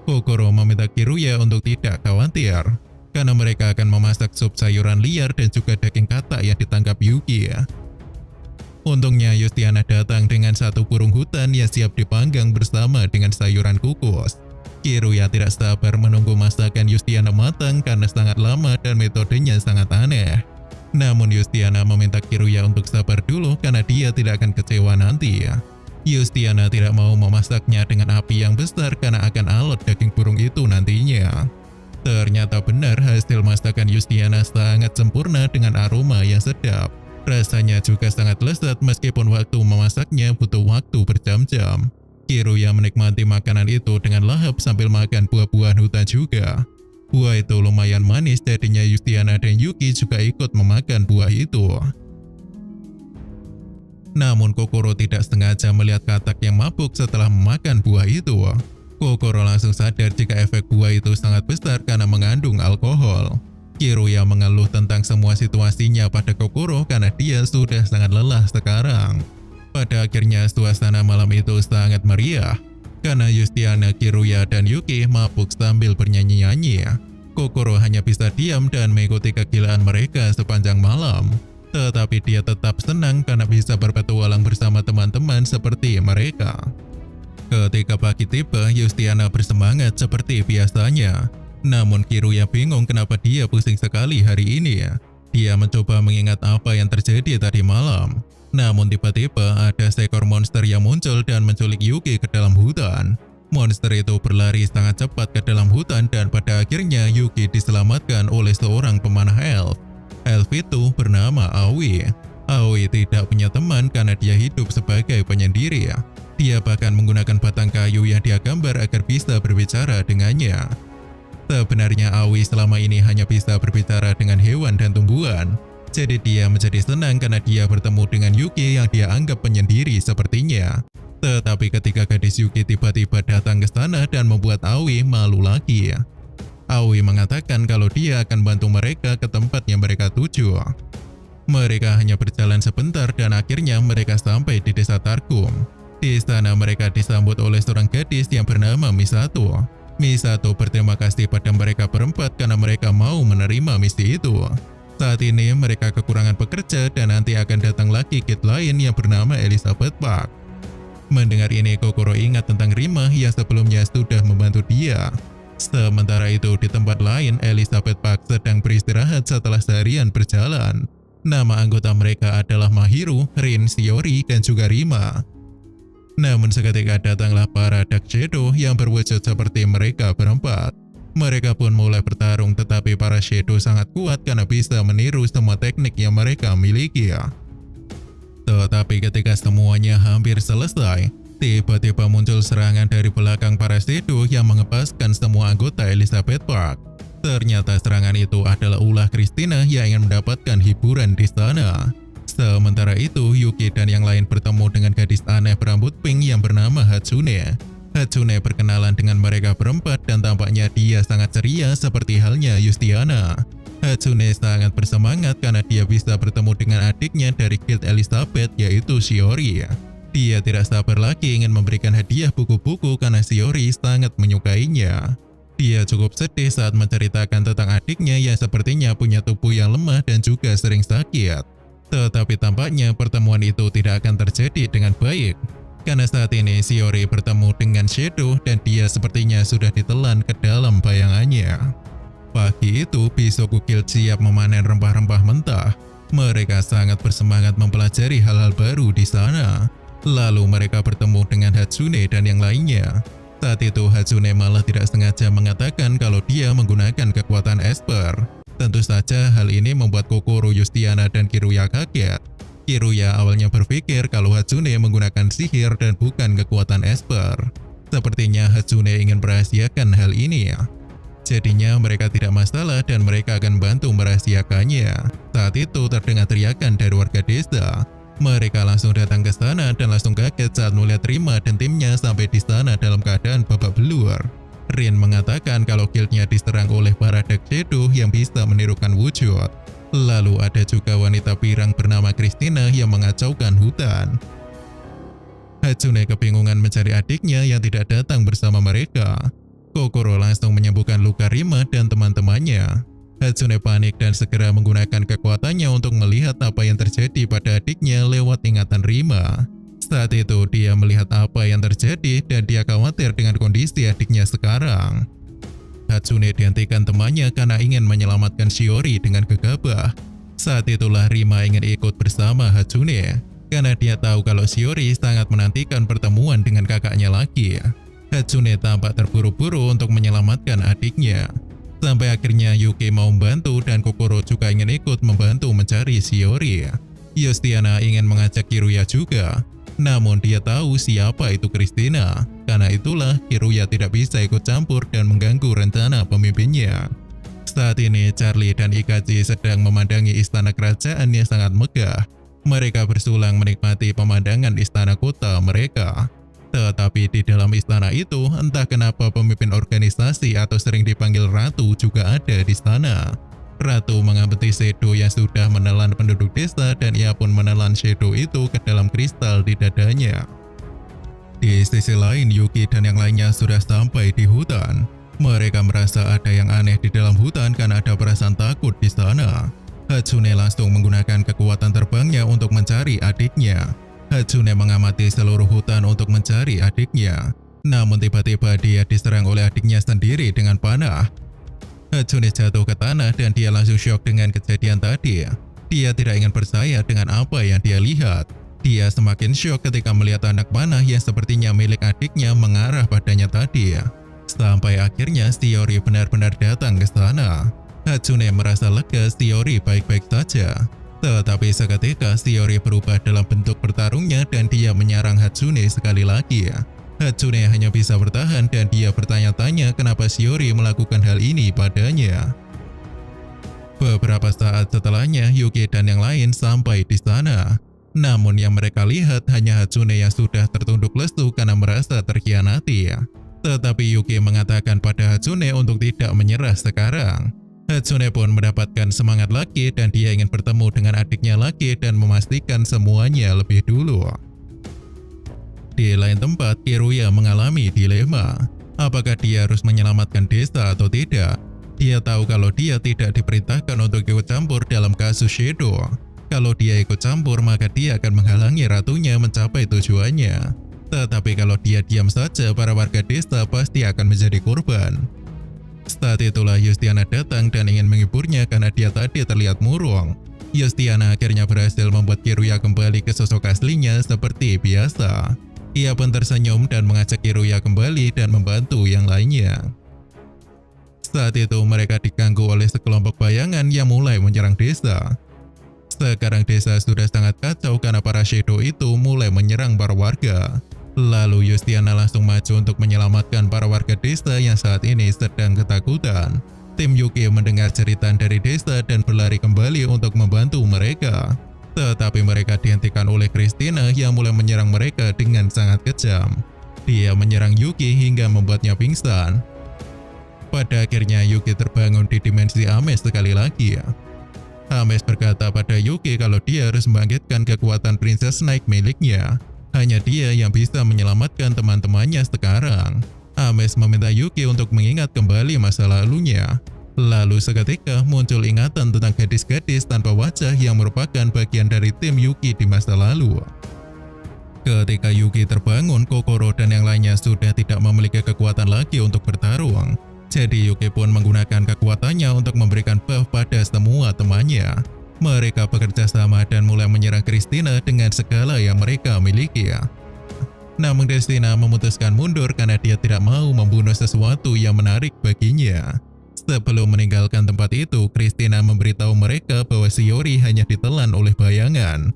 Kokoro meminta Kiruya untuk tidak khawatir, karena mereka akan memasak sup sayuran liar dan juga daging katak yang ditangkap Yuki. Untungnya Yustiana datang dengan satu burung hutan yang siap dipanggang bersama dengan sayuran kukus. Kiruya tidak sabar menunggu masakan Yustiana matang karena sangat lama dan metodenya sangat aneh. Namun Yustiana meminta Kiruya untuk sabar dulu karena dia tidak akan kecewa nanti. Yustiana tidak mau memasaknya dengan api yang besar karena akan alot daging burung itu nantinya. Ternyata benar hasil masakan Yustiana sangat sempurna dengan aroma yang sedap. Rasanya juga sangat lezat meskipun waktu memasaknya butuh waktu berjam-jam. Kiruya menikmati makanan itu dengan lahap sambil makan buah-buahan hutan juga. Buah itu lumayan manis, jadinya Yustiana dan Yuki juga ikut memakan buah itu. Namun Kokoro tidak sengaja melihat katak yang mabuk setelah memakan buah itu. Kokoro langsung sadar jika efek buah itu sangat besar karena mengandung alkohol. Kiruya mengeluh tentang semua situasinya pada Kokoro karena dia sudah sangat lelah sekarang. Pada akhirnya suasana malam itu sangat meriah karena Yustiana, Kiruya, dan Yuki mabuk sambil bernyanyi-nyanyi. Kokoro hanya bisa diam dan mengikuti kegilaan mereka sepanjang malam. Tetapi dia tetap senang karena bisa berpetualang bersama teman-teman seperti mereka. Ketika pagi tiba, Yustiana bersemangat seperti biasanya. Namun Kiruya bingung kenapa dia pusing sekali hari ini. Dia mencoba mengingat apa yang terjadi tadi malam. Namun tiba-tiba ada seekor monster yang muncul dan menculik Yuki ke dalam hutan. Monster itu berlari sangat cepat ke dalam hutan dan pada akhirnya Yuki diselamatkan oleh seorang pemanah elf. Elf itu bernama Aoi. Aoi tidak punya teman karena dia hidup sebagai penyendiri. Dia bahkan menggunakan batang kayu yang dia gambar agar bisa berbicara dengannya. Sebenarnya Aoi selama ini hanya bisa berbicara dengan hewan dan tumbuhan. Jadi dia menjadi senang karena dia bertemu dengan Yuki yang dia anggap penyendiri sepertinya. Tetapi ketika gadis Yuki tiba-tiba datang ke sana dan membuat Aoi malu lagi. Aoi mengatakan kalau dia akan bantu mereka ke tempat yang mereka tuju. Mereka hanya berjalan sebentar dan akhirnya mereka sampai di desa Tarkum. Di sana mereka disambut oleh seorang gadis yang bernama Misato. Misato berterima kasih pada mereka berempat karena mereka mau menerima misi itu. Saat ini mereka kekurangan pekerja dan nanti akan datang lagi kid lain yang bernama Elizabeth Park. Mendengar ini Kokoro ingat tentang Rima yang sebelumnya sudah membantu dia. Sementara itu di tempat lain Elizabeth Park sedang beristirahat setelah seharian berjalan. Nama anggota mereka adalah Mahiru, Rin, Shiori, dan juga Rima. Namun seketika datanglah para Dark Shadow yang berwujud seperti mereka berempat. Mereka pun mulai bertarung tetapi para Shadow sangat kuat karena bisa meniru semua teknik yang mereka miliki. Tetapi ketika semuanya hampir selesai, tiba-tiba muncul serangan dari belakang para Shadow yang mengepaskan semua anggota Elizabeth Park. Ternyata serangan itu adalah ulah Christina yang ingin mendapatkan hiburan di sana. Sementara itu, Yuki dan yang lain bertemu dengan gadis aneh berambut pink yang bernama Hatsune. Hatsune berkenalan dengan mereka berempat dan tampaknya dia sangat ceria seperti halnya Yustiana. Hatsune sangat bersemangat karena dia bisa bertemu dengan adiknya dari Guild Elizabeth yaitu Shiori. Dia tidak sabar lagi ingin memberikan hadiah buku-buku karena Shiori sangat menyukainya. Dia cukup sedih saat menceritakan tentang adiknya yang sepertinya punya tubuh yang lemah dan juga sering sakit. Tetapi tampaknya pertemuan itu tidak akan terjadi dengan baik. Karena saat ini Shiori bertemu dengan Shadow dan dia sepertinya sudah ditelan ke dalam bayangannya. Pagi itu Bisoku Guild siap memanen rempah-rempah mentah. Mereka sangat bersemangat mempelajari hal-hal baru di sana. Lalu mereka bertemu dengan Hatsune dan yang lainnya. Saat itu Hatsune malah tidak sengaja mengatakan kalau dia menggunakan kekuatan Esper. Tentu saja hal ini membuat Kokoro, Yustiana, dan Kiruya kaget. Kiruya awalnya berpikir kalau Hatsune menggunakan sihir dan bukan kekuatan Esper. Sepertinya Hatsune ingin merahasiakan hal ini. Jadinya mereka tidak masalah dan mereka akan bantu merahasiakannya. Saat itu terdengar teriakan dari warga desa. Mereka langsung datang ke sana dan langsung kaget saat melihat Rima dan timnya sampai di sana dalam keadaan babak belur. Rin mengatakan kalau guildnya diserang oleh para Dark Shadow yang bisa menirukan wujud. Lalu ada juga wanita pirang bernama Christina yang mengacaukan hutan. Hatsune kebingungan mencari adiknya yang tidak datang bersama mereka. Kokoro langsung menyembuhkan luka Rima dan teman-temannya. Hatsune panik dan segera menggunakan kekuatannya untuk melihat apa yang terjadi pada adiknya lewat ingatan Rima. Saat itu dia melihat apa yang terjadi dan dia khawatir dengan kondisi adiknya sekarang. Hatsune dihentikan temannya karena ingin menyelamatkan Shiori dengan gegabah. Saat itulah Rima ingin ikut bersama Hatsune karena dia tahu kalau Shiori sangat menantikan pertemuan dengan kakaknya lagi. Hatsune tampak terburu-buru untuk menyelamatkan adiknya. Sampai akhirnya Yuki mau membantu dan Kokoro juga ingin ikut membantu mencari Shiori. Yustiana ingin mengajak Kiruya juga. Namun dia tahu siapa itu Christina. Karena itulah Kiruya tidak bisa ikut campur dan mengganggu rencana pemimpinnya. Saat ini Charlie dan Ikachi sedang memandangi istana kerajaan yang sangat megah. Mereka bersulang menikmati pemandangan istana kota mereka. Tetapi di dalam istana itu, entah kenapa pemimpin organisasi atau sering dipanggil Ratu juga ada di sana. Ratu mengamati Shadow yang sudah menelan penduduk desa dan ia pun menelan Shadow itu ke dalam kristal di dadanya. Di sisi lain, Yuki dan yang lainnya sudah sampai di hutan. Mereka merasa ada yang aneh di dalam hutan karena ada perasaan takut di sana. Hatsune langsung menggunakan kekuatan terbangnya untuk mencari adiknya. Hatsune mengamati seluruh hutan untuk mencari adiknya. Namun tiba-tiba dia diserang oleh adiknya sendiri dengan panah. Hatsune jatuh ke tanah dan dia langsung syok dengan kejadian tadi. Dia tidak ingin percaya dengan apa yang dia lihat. Dia semakin syok ketika melihat anak panah yang sepertinya milik adiknya mengarah padanya tadi. Sampai akhirnya Shiori benar-benar datang ke sana. Hatsune merasa lega Shiori baik-baik saja. Tetapi seketika Shiori berubah dalam bentuk bertarungnya dan dia menyerang Hatsune sekali lagi. Hatsune hanya bisa bertahan dan dia bertanya-tanya kenapa Shiori melakukan hal ini padanya. Beberapa saat setelahnya Yuki dan yang lain sampai di sana. Namun yang mereka lihat hanya Hatsune yang sudah tertunduk lesu karena merasa terkhianati. Tetapi Yuki mengatakan pada Hatsune untuk tidak menyerah sekarang. Hatsune pun mendapatkan semangat lagi dan dia ingin bertemu dengan adiknya lagi dan memastikan semuanya lebih dulu. Di lain tempat, Kiruya mengalami dilema. Apakah dia harus menyelamatkan desa atau tidak? Dia tahu kalau dia tidak diperintahkan untuk ikut campur dalam kasus Shadow. Kalau dia ikut campur, maka dia akan menghalangi ratunya mencapai tujuannya. Tetapi kalau dia diam saja, para warga desa pasti akan menjadi korban. Saat itulah Yustiana datang dan ingin menghiburnya karena dia tadi terlihat murung. Yustiana akhirnya berhasil membuat Kiruya kembali ke sosok aslinya seperti biasa. Ia pun tersenyum dan mengajak Kiruya kembali dan membantu yang lainnya. Saat itu mereka diganggu oleh sekelompok bayangan yang mulai menyerang desa. Sekarang desa sudah sangat kacau karena para Shadow itu mulai menyerang para warga. Lalu Yustiana langsung maju untuk menyelamatkan para warga desa yang saat ini sedang ketakutan. Tim Yuki mendengar cerita dari desa dan berlari kembali untuk membantu mereka. Tetapi mereka dihentikan oleh Christina yang mulai menyerang mereka dengan sangat kejam. Dia menyerang Yuki hingga membuatnya pingsan. Pada akhirnya Yuki terbangun di dimensi Ames sekali lagi. Ames berkata pada Yuki kalau dia harus membangkitkan kekuatan Princess Snake miliknya. Hanya dia yang bisa menyelamatkan teman-temannya sekarang. Ames meminta Yuki untuk mengingat kembali masa lalunya. Lalu seketika muncul ingatan tentang gadis-gadis tanpa wajah yang merupakan bagian dari tim Yuki di masa lalu. Ketika Yuki terbangun, Kokoro dan yang lainnya sudah tidak memiliki kekuatan lagi untuk bertarung. Jadi Yuki pun menggunakan kekuatannya untuk memberikan buff pada semua temannya. Mereka bekerja sama dan mulai menyerang Christina dengan segala yang mereka miliki. Namun Christina memutuskan mundur karena dia tidak mau membunuh sesuatu yang menarik baginya. Sebelum meninggalkan tempat itu, Christina memberitahu mereka bahwa Shiori hanya ditelan oleh bayangan.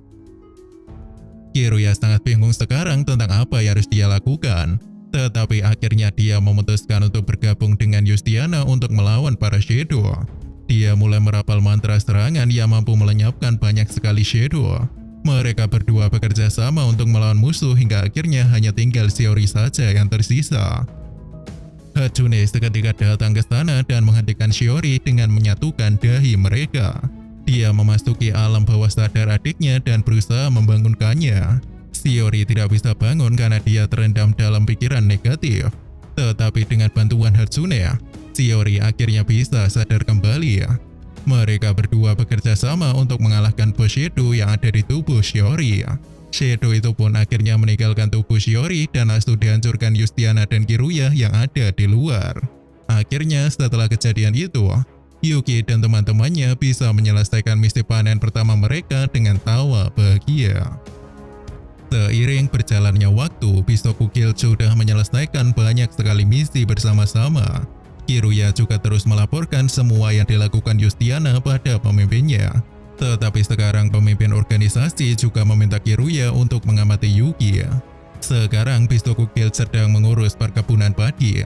Kiruya sangat bingung sekarang tentang apa yang harus dia lakukan. Tetapi akhirnya dia memutuskan untuk bergabung dengan Yustiana untuk melawan para Shadow. Dia mulai merapal mantra serangan yang mampu melenyapkan banyak sekali Shadow. Mereka berdua bekerja sama untuk melawan musuh hingga akhirnya hanya tinggal Shiori saja yang tersisa. Hatsune seketika datang ke sana dan menghentikan Shiori dengan menyatukan dahi mereka. Dia memasuki alam bawah sadar adiknya dan berusaha membangunkannya. Shiori tidak bisa bangun karena dia terendam dalam pikiran negatif. Tetapi dengan bantuan Hatsune, Shiori akhirnya bisa sadar kembali. Mereka berdua bekerja sama untuk mengalahkan bos Shadow yang ada di tubuh Shiori. Shadow itu pun akhirnya meninggalkan tubuh Shiori dan langsung dihancurkan Yustiana dan Kiruya yang ada di luar. Akhirnya setelah kejadian itu, Yuki dan teman-temannya bisa menyelesaikan misi panen pertama mereka dengan tawa bahagia. Seiring berjalannya waktu, Bisoku Guild sudah menyelesaikan banyak sekali misi bersama-sama. Kiruya juga terus melaporkan semua yang dilakukan Yustiana pada pemimpinnya. Tetapi sekarang pemimpin organisasi juga meminta Kiruya untuk mengamati Yuki. Sekarang Bisoku Guild sedang mengurus perkebunan padi.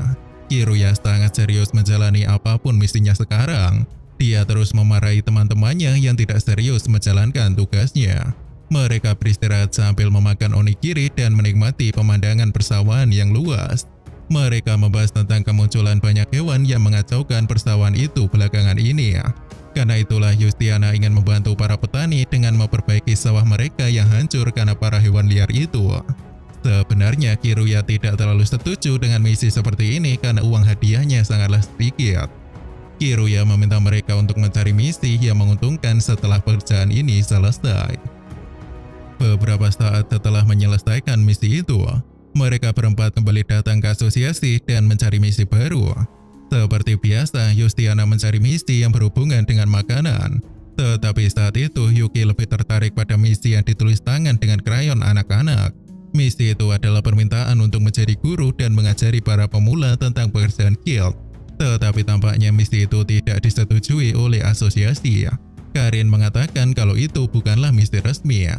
Kiruya sangat serius menjalani apapun misinya sekarang. Dia terus memarahi teman-temannya yang tidak serius menjalankan tugasnya. Mereka beristirahat sambil memakan onigiri dan menikmati pemandangan persawahan yang luas. Mereka membahas tentang kemunculan banyak hewan yang mengacaukan persawahan itu belakangan ini. Karena itulah Yustiana ingin membantu para petani dengan memperbaiki sawah mereka yang hancur karena para hewan liar itu. Sebenarnya Kiruya tidak terlalu setuju dengan misi seperti ini karena uang hadiahnya sangatlah sedikit. Kiruya meminta mereka untuk mencari misi yang menguntungkan setelah pekerjaan ini selesai. Beberapa saat setelah menyelesaikan misi itu, mereka berempat kembali datang ke asosiasi dan mencari misi baru. Seperti biasa, Yustiana mencari misi yang berhubungan dengan makanan. Tetapi saat itu, Yuki lebih tertarik pada misi yang ditulis tangan dengan krayon anak-anak. Misi itu adalah permintaan untuk menjadi guru dan mengajari para pemula tentang pekerjaan guild. Tetapi tampaknya misi itu tidak disetujui oleh asosiasi. Karin mengatakan kalau itu bukanlah misi resmi.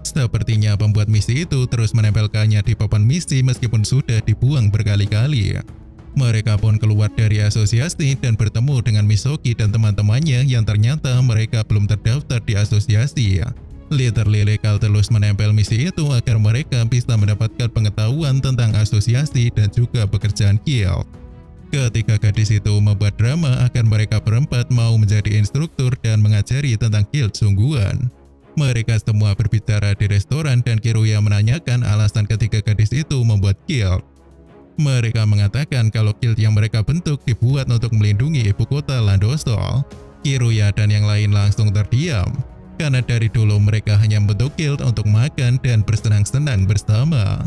Sepertinya pembuat misi itu terus menempelkannya di papan misi meskipun sudah dibuang berkali-kali. Mereka pun keluar dari asosiasi dan bertemu dengan Misoki dan teman-temannya yang ternyata mereka belum terdaftar di asosiasi. Literally Cal terus menempel misi itu agar mereka bisa mendapatkan pengetahuan tentang asosiasi dan juga pekerjaan guild. Ketika gadis itu membuat drama agar mereka berempat mau menjadi instruktur dan mengajari tentang guild sungguhan. Mereka semua berbicara di restoran dan Kiruya menanyakan alasan ketika gadis itu membuat guild. Mereka mengatakan kalau guild yang mereka bentuk dibuat untuk melindungi ibu kota Landosol. Kiruya dan yang lain langsung terdiam, karena dari dulu mereka hanya membentuk guild untuk makan dan bersenang-senang bersama.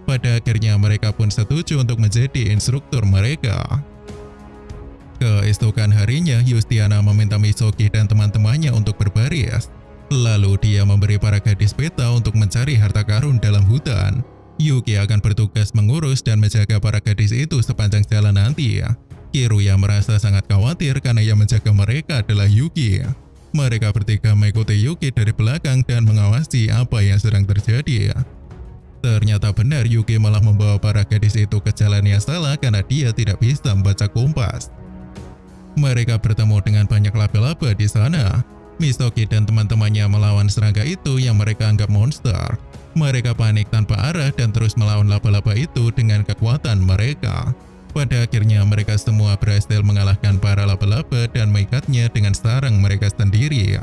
Pada akhirnya mereka pun setuju untuk menjadi instruktur mereka. Keesokan harinya, Yustiana meminta Misoki dan teman-temannya untuk berbaris. Lalu dia memberi para gadis peta untuk mencari harta karun dalam hutan. Yuki akan bertugas mengurus dan menjaga para gadis itu sepanjang jalan nanti. Kiruya merasa sangat khawatir karena yang menjaga mereka adalah Yuki. Mereka bertiga mengikuti Yuki dari belakang dan mengawasi apa yang sedang terjadi. Ternyata benar Yuki malah membawa para gadis itu ke jalan yang salah karena dia tidak bisa membaca kompas. Mereka bertemu dengan banyak laba-laba di sana. Misoki dan teman-temannya melawan serangga itu yang mereka anggap monster. Mereka panik tanpa arah dan terus melawan laba-laba itu dengan kekuatan mereka. Pada akhirnya mereka semua berhasil mengalahkan para laba-laba dan mengikatnya dengan sarang mereka sendiri.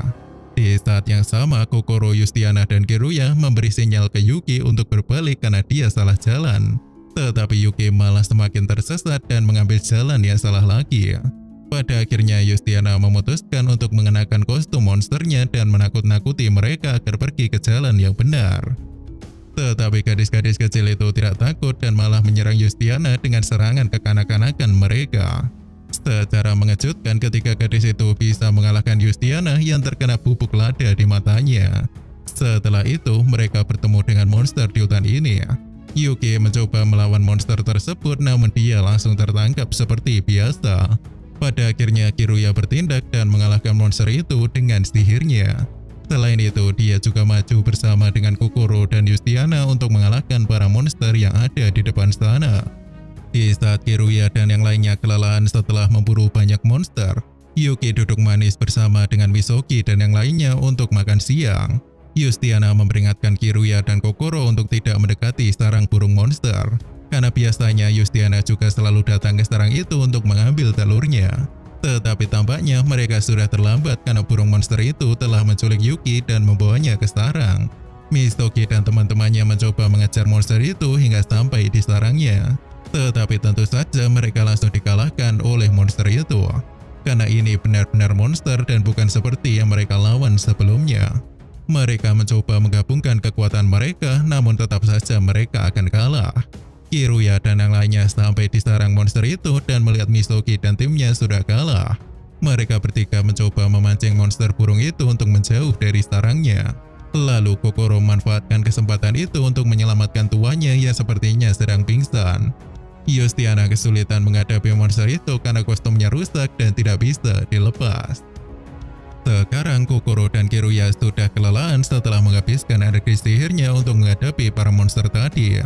Di saat yang sama, Kokoro, Yustiana, dan Kiruya memberi sinyal ke Yuki untuk berbalik karena dia salah jalan. Tetapi Yuki malah semakin tersesat dan mengambil jalan yang salah lagi. Pada akhirnya Yustiana memutuskan untuk mengenakan kostum monsternya dan menakut-nakuti mereka agar pergi ke jalan yang benar. Tetapi gadis-gadis kecil itu tidak takut dan malah menyerang Yustiana dengan serangan kekanak-kanakan mereka. Secara mengejutkan ketika gadis itu bisa mengalahkan Yustiana yang terkena bubuk lada di matanya. Setelah itu mereka bertemu dengan monster di hutan ini. Yuki mencoba melawan monster tersebut namun dia langsung tertangkap seperti biasa. Pada akhirnya Kiruya bertindak dan mengalahkan monster itu dengan sihirnya. Selain itu dia juga maju bersama dengan Kokoro dan Yustiana untuk mengalahkan para monster yang ada di depan sana. Di saat Kiruya dan yang lainnya kelelahan setelah memburu banyak monster, Yuki duduk manis bersama dengan Misoki dan yang lainnya untuk makan siang. Yustiana memperingatkan Kiruya dan Kokoro untuk tidak mendekati sarang burung monster, karena biasanya Yustiana juga selalu datang ke sarang itu untuk mengambil telurnya. Tetapi tampaknya mereka sudah terlambat karena burung monster itu telah menculik Yuki dan membawanya ke sarang. Misoki dan teman-temannya mencoba mengejar monster itu hingga sampai di sarangnya. Tetapi tentu saja mereka langsung dikalahkan oleh monster itu. Karena ini benar-benar monster dan bukan seperti yang mereka lawan sebelumnya. Mereka mencoba menggabungkan kekuatan mereka namun tetap saja mereka akan kalah. Kiruya dan yang lainnya sampai di sarang monster itu dan melihat Misoki dan timnya sudah kalah. Mereka bertiga mencoba memancing monster burung itu untuk menjauh dari sarangnya. Lalu Kokoro memanfaatkan kesempatan itu untuk menyelamatkan tuannya yang sepertinya sedang pingsan. Yustiana kesulitan menghadapi monster itu karena kostumnya rusak dan tidak bisa dilepas. Sekarang Kokoro dan Kiruya sudah kelelahan setelah menghabiskan energi sihirnya untuk menghadapi para monster tadi.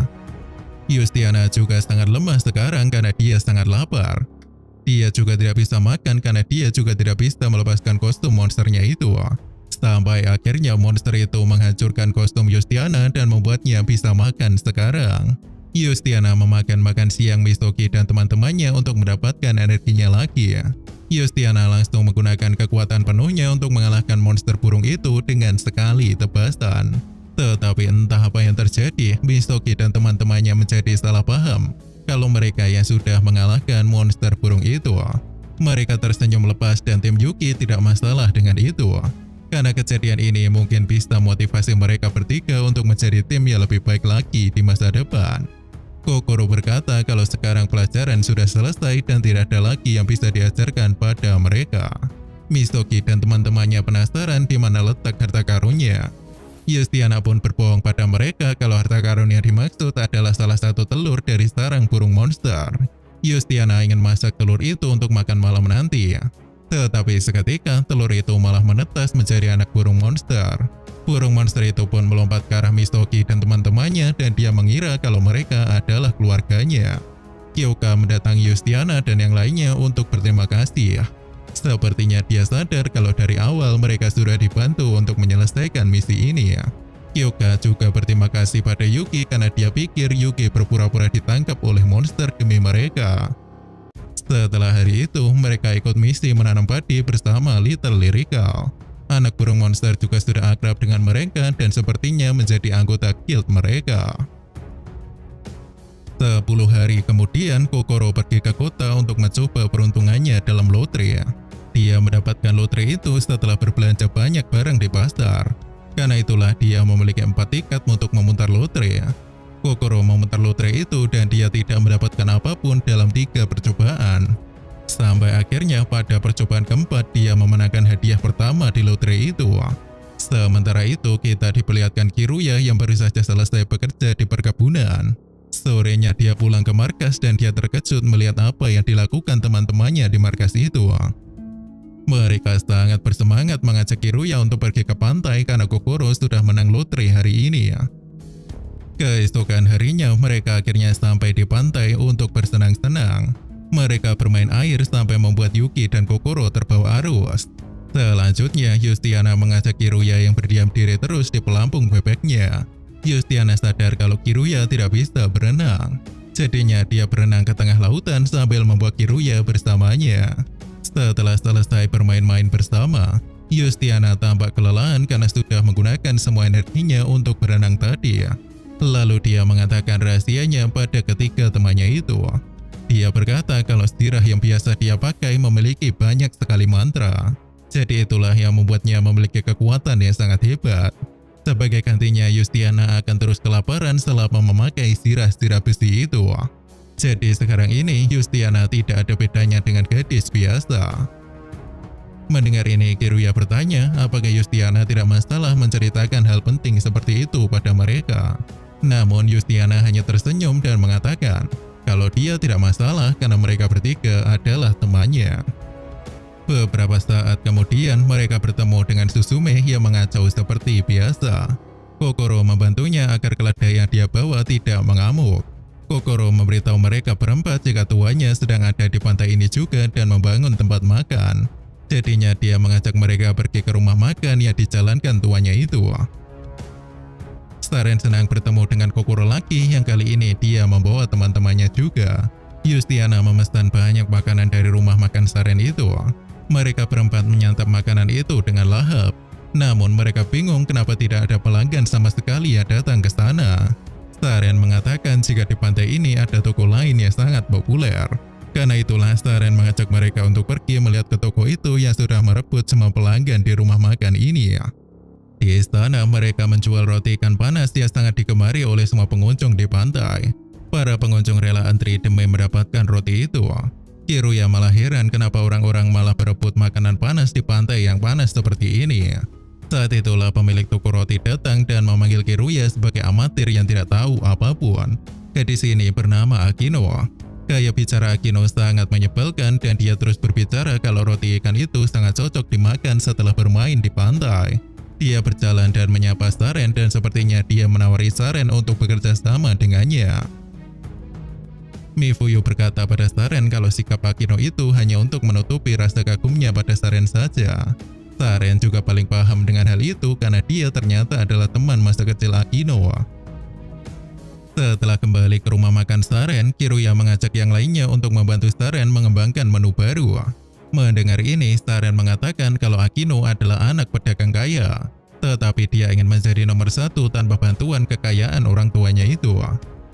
Yustiana juga sangat lemah sekarang karena dia sangat lapar. Dia juga tidak bisa makan karena dia juga tidak bisa melepaskan kostum monsternya itu. Sampai akhirnya monster itu menghancurkan kostum Yustiana dan membuatnya bisa makan sekarang. Yustiana memakan makan siang Misoki dan teman-temannya untuk mendapatkan energinya lagi. Yustiana langsung menggunakan kekuatan penuhnya untuk mengalahkan monster burung itu dengan sekali tebasan. Tetapi entah apa yang terjadi, Misoki dan teman-temannya menjadi salah paham kalau mereka yang sudah mengalahkan monster burung itu. Mereka tersenyum lepas dan tim Yuki tidak masalah dengan itu. Karena kejadian ini mungkin bisa motivasi mereka bertiga untuk menjadi tim yang lebih baik lagi di masa depan. Kokoro berkata kalau sekarang pelajaran sudah selesai dan tidak ada lagi yang bisa diajarkan pada mereka. Misoki dan teman-temannya penasaran di mana letak harta karunnya. Yustiana pun berbohong pada mereka kalau harta karun yang dimaksud adalah salah satu telur dari sarang burung monster. Yustiana ingin masak telur itu untuk makan malam nanti. Tetapi seketika telur itu malah menetas menjadi anak burung monster. Burung monster itu pun melompat ke arah Misoki dan teman-temannya dan dia mengira kalau mereka adalah keluarganya. Kyoka mendatangi Yustiana dan yang lainnya untuk berterima kasih. Sepertinya dia sadar kalau dari awal mereka sudah dibantu untuk menyelesaikan misi ini ya. Kyoka juga berterima kasih pada Yuki karena dia pikir Yuki berpura-pura ditangkap oleh monster demi mereka. Setelah hari itu, mereka ikut misi menanam padi bersama Little Lyrical. Anak burung monster juga sudah akrab dengan mereka dan sepertinya menjadi anggota guild mereka. 10 hari kemudian, Kokoro pergi ke kota untuk mencoba peruntungannya dalam lotre. Dia mendapatkan lotre itu setelah berbelanja banyak barang di pasar. Karena itulah dia memiliki 4 tiket untuk memutar lotre. Kokoro memutar lotre itu dan dia tidak mendapatkan apapun dalam 3 percobaan. Sampai akhirnya pada percobaan keempat dia memenangkan hadiah pertama di lotre itu. Sementara itu kita diperlihatkan Kiruya yang baru saja selesai bekerja di perkebunan. Sorenya dia pulang ke markas dan dia terkejut melihat apa yang dilakukan teman-temannya di markas itu. Mereka sangat bersemangat mengajak Kiruya untuk pergi ke pantai karena Kokoro sudah menang lotre hari ini. Keesokan harinya mereka akhirnya sampai di pantai untuk bersenang-senang. Mereka bermain air sampai membuat Yuki dan Kokoro terbawa arus. Selanjutnya Yustiana mengajak Kiruya yang berdiam diri terus di pelampung bebeknya. Yustiana sadar kalau Kiruya tidak bisa berenang. Jadinya dia berenang ke tengah lautan sambil membawa Kiruya bersamanya. Setelah selesai bermain-main bersama, Yustiana tampak kelelahan karena sudah menggunakan semua energinya untuk berenang tadi. Lalu dia mengatakan rahasianya pada ketiga temannya itu. Dia berkata kalau stirah yang biasa dia pakai memiliki banyak sekali mantra. Jadi itulah yang membuatnya memiliki kekuatan yang sangat hebat. Sebagai gantinya Yustiana akan terus kelaparan selama memakai stirah-stirah besi itu. Jadi sekarang ini Yustiana tidak ada bedanya dengan gadis biasa. Mendengar ini Kiruya bertanya apakah Yustiana tidak masalah menceritakan hal penting seperti itu pada mereka. Namun Yustiana hanya tersenyum dan mengatakan kalau dia tidak masalah karena mereka bertiga adalah temannya. Beberapa saat kemudian mereka bertemu dengan Suzume yang mengacau seperti biasa. Kokoro membantunya agar keledai yang dia bawa tidak mengamuk. Kokoro memberitahu mereka berempat jika tuannya sedang ada di pantai ini juga dan membangun tempat makan. Jadinya dia mengajak mereka pergi ke rumah makan yang dijalankan tuannya itu. Staren senang bertemu dengan Kokoro lagi yang kali ini dia membawa teman-temannya juga. Yustiana memesan banyak makanan dari rumah makan Staren itu. Mereka berempat menyantap makanan itu dengan lahap. Namun mereka bingung kenapa tidak ada pelanggan sama sekali yang datang ke sana. Staren mengatakan jika di pantai ini ada toko lain yang sangat populer. Karena itulah Staren mengajak mereka untuk pergi melihat ke toko itu yang sudah merebut semua pelanggan di rumah makan ini. Di istana mereka menjual roti ikan panas yang sangat digemari oleh semua pengunjung di pantai. Para pengunjung rela antri demi mendapatkan roti itu. Kiruya malah heran kenapa orang-orang malah berebut makanan panas di pantai yang panas seperti ini. Saat itulah pemilik toko roti datang dan memanggil Kiruya sebagai amatir yang tidak tahu apapun. Gadis ini bernama Akino. Gaya bicara Akino sangat menyebalkan dan dia terus berbicara kalau roti ikan itu sangat cocok dimakan setelah bermain di pantai. Dia berjalan dan menyapa Staren dan sepertinya dia menawari Staren untuk bekerja sama dengannya. Mifuyu berkata pada Staren kalau sikap Akino itu hanya untuk menutupi rasa kagumnya pada Staren saja. Staren juga paling paham dengan hal itu karena dia ternyata adalah teman masa kecil Akino. Setelah kembali ke rumah makan Staren, Kiruya mengajak yang lainnya untuk membantu Staren mengembangkan menu baru. Mendengar ini, Staren mengatakan kalau Akino adalah anak pedagang kaya. Tetapi dia ingin menjadi nomor 1 tanpa bantuan kekayaan orang tuanya itu.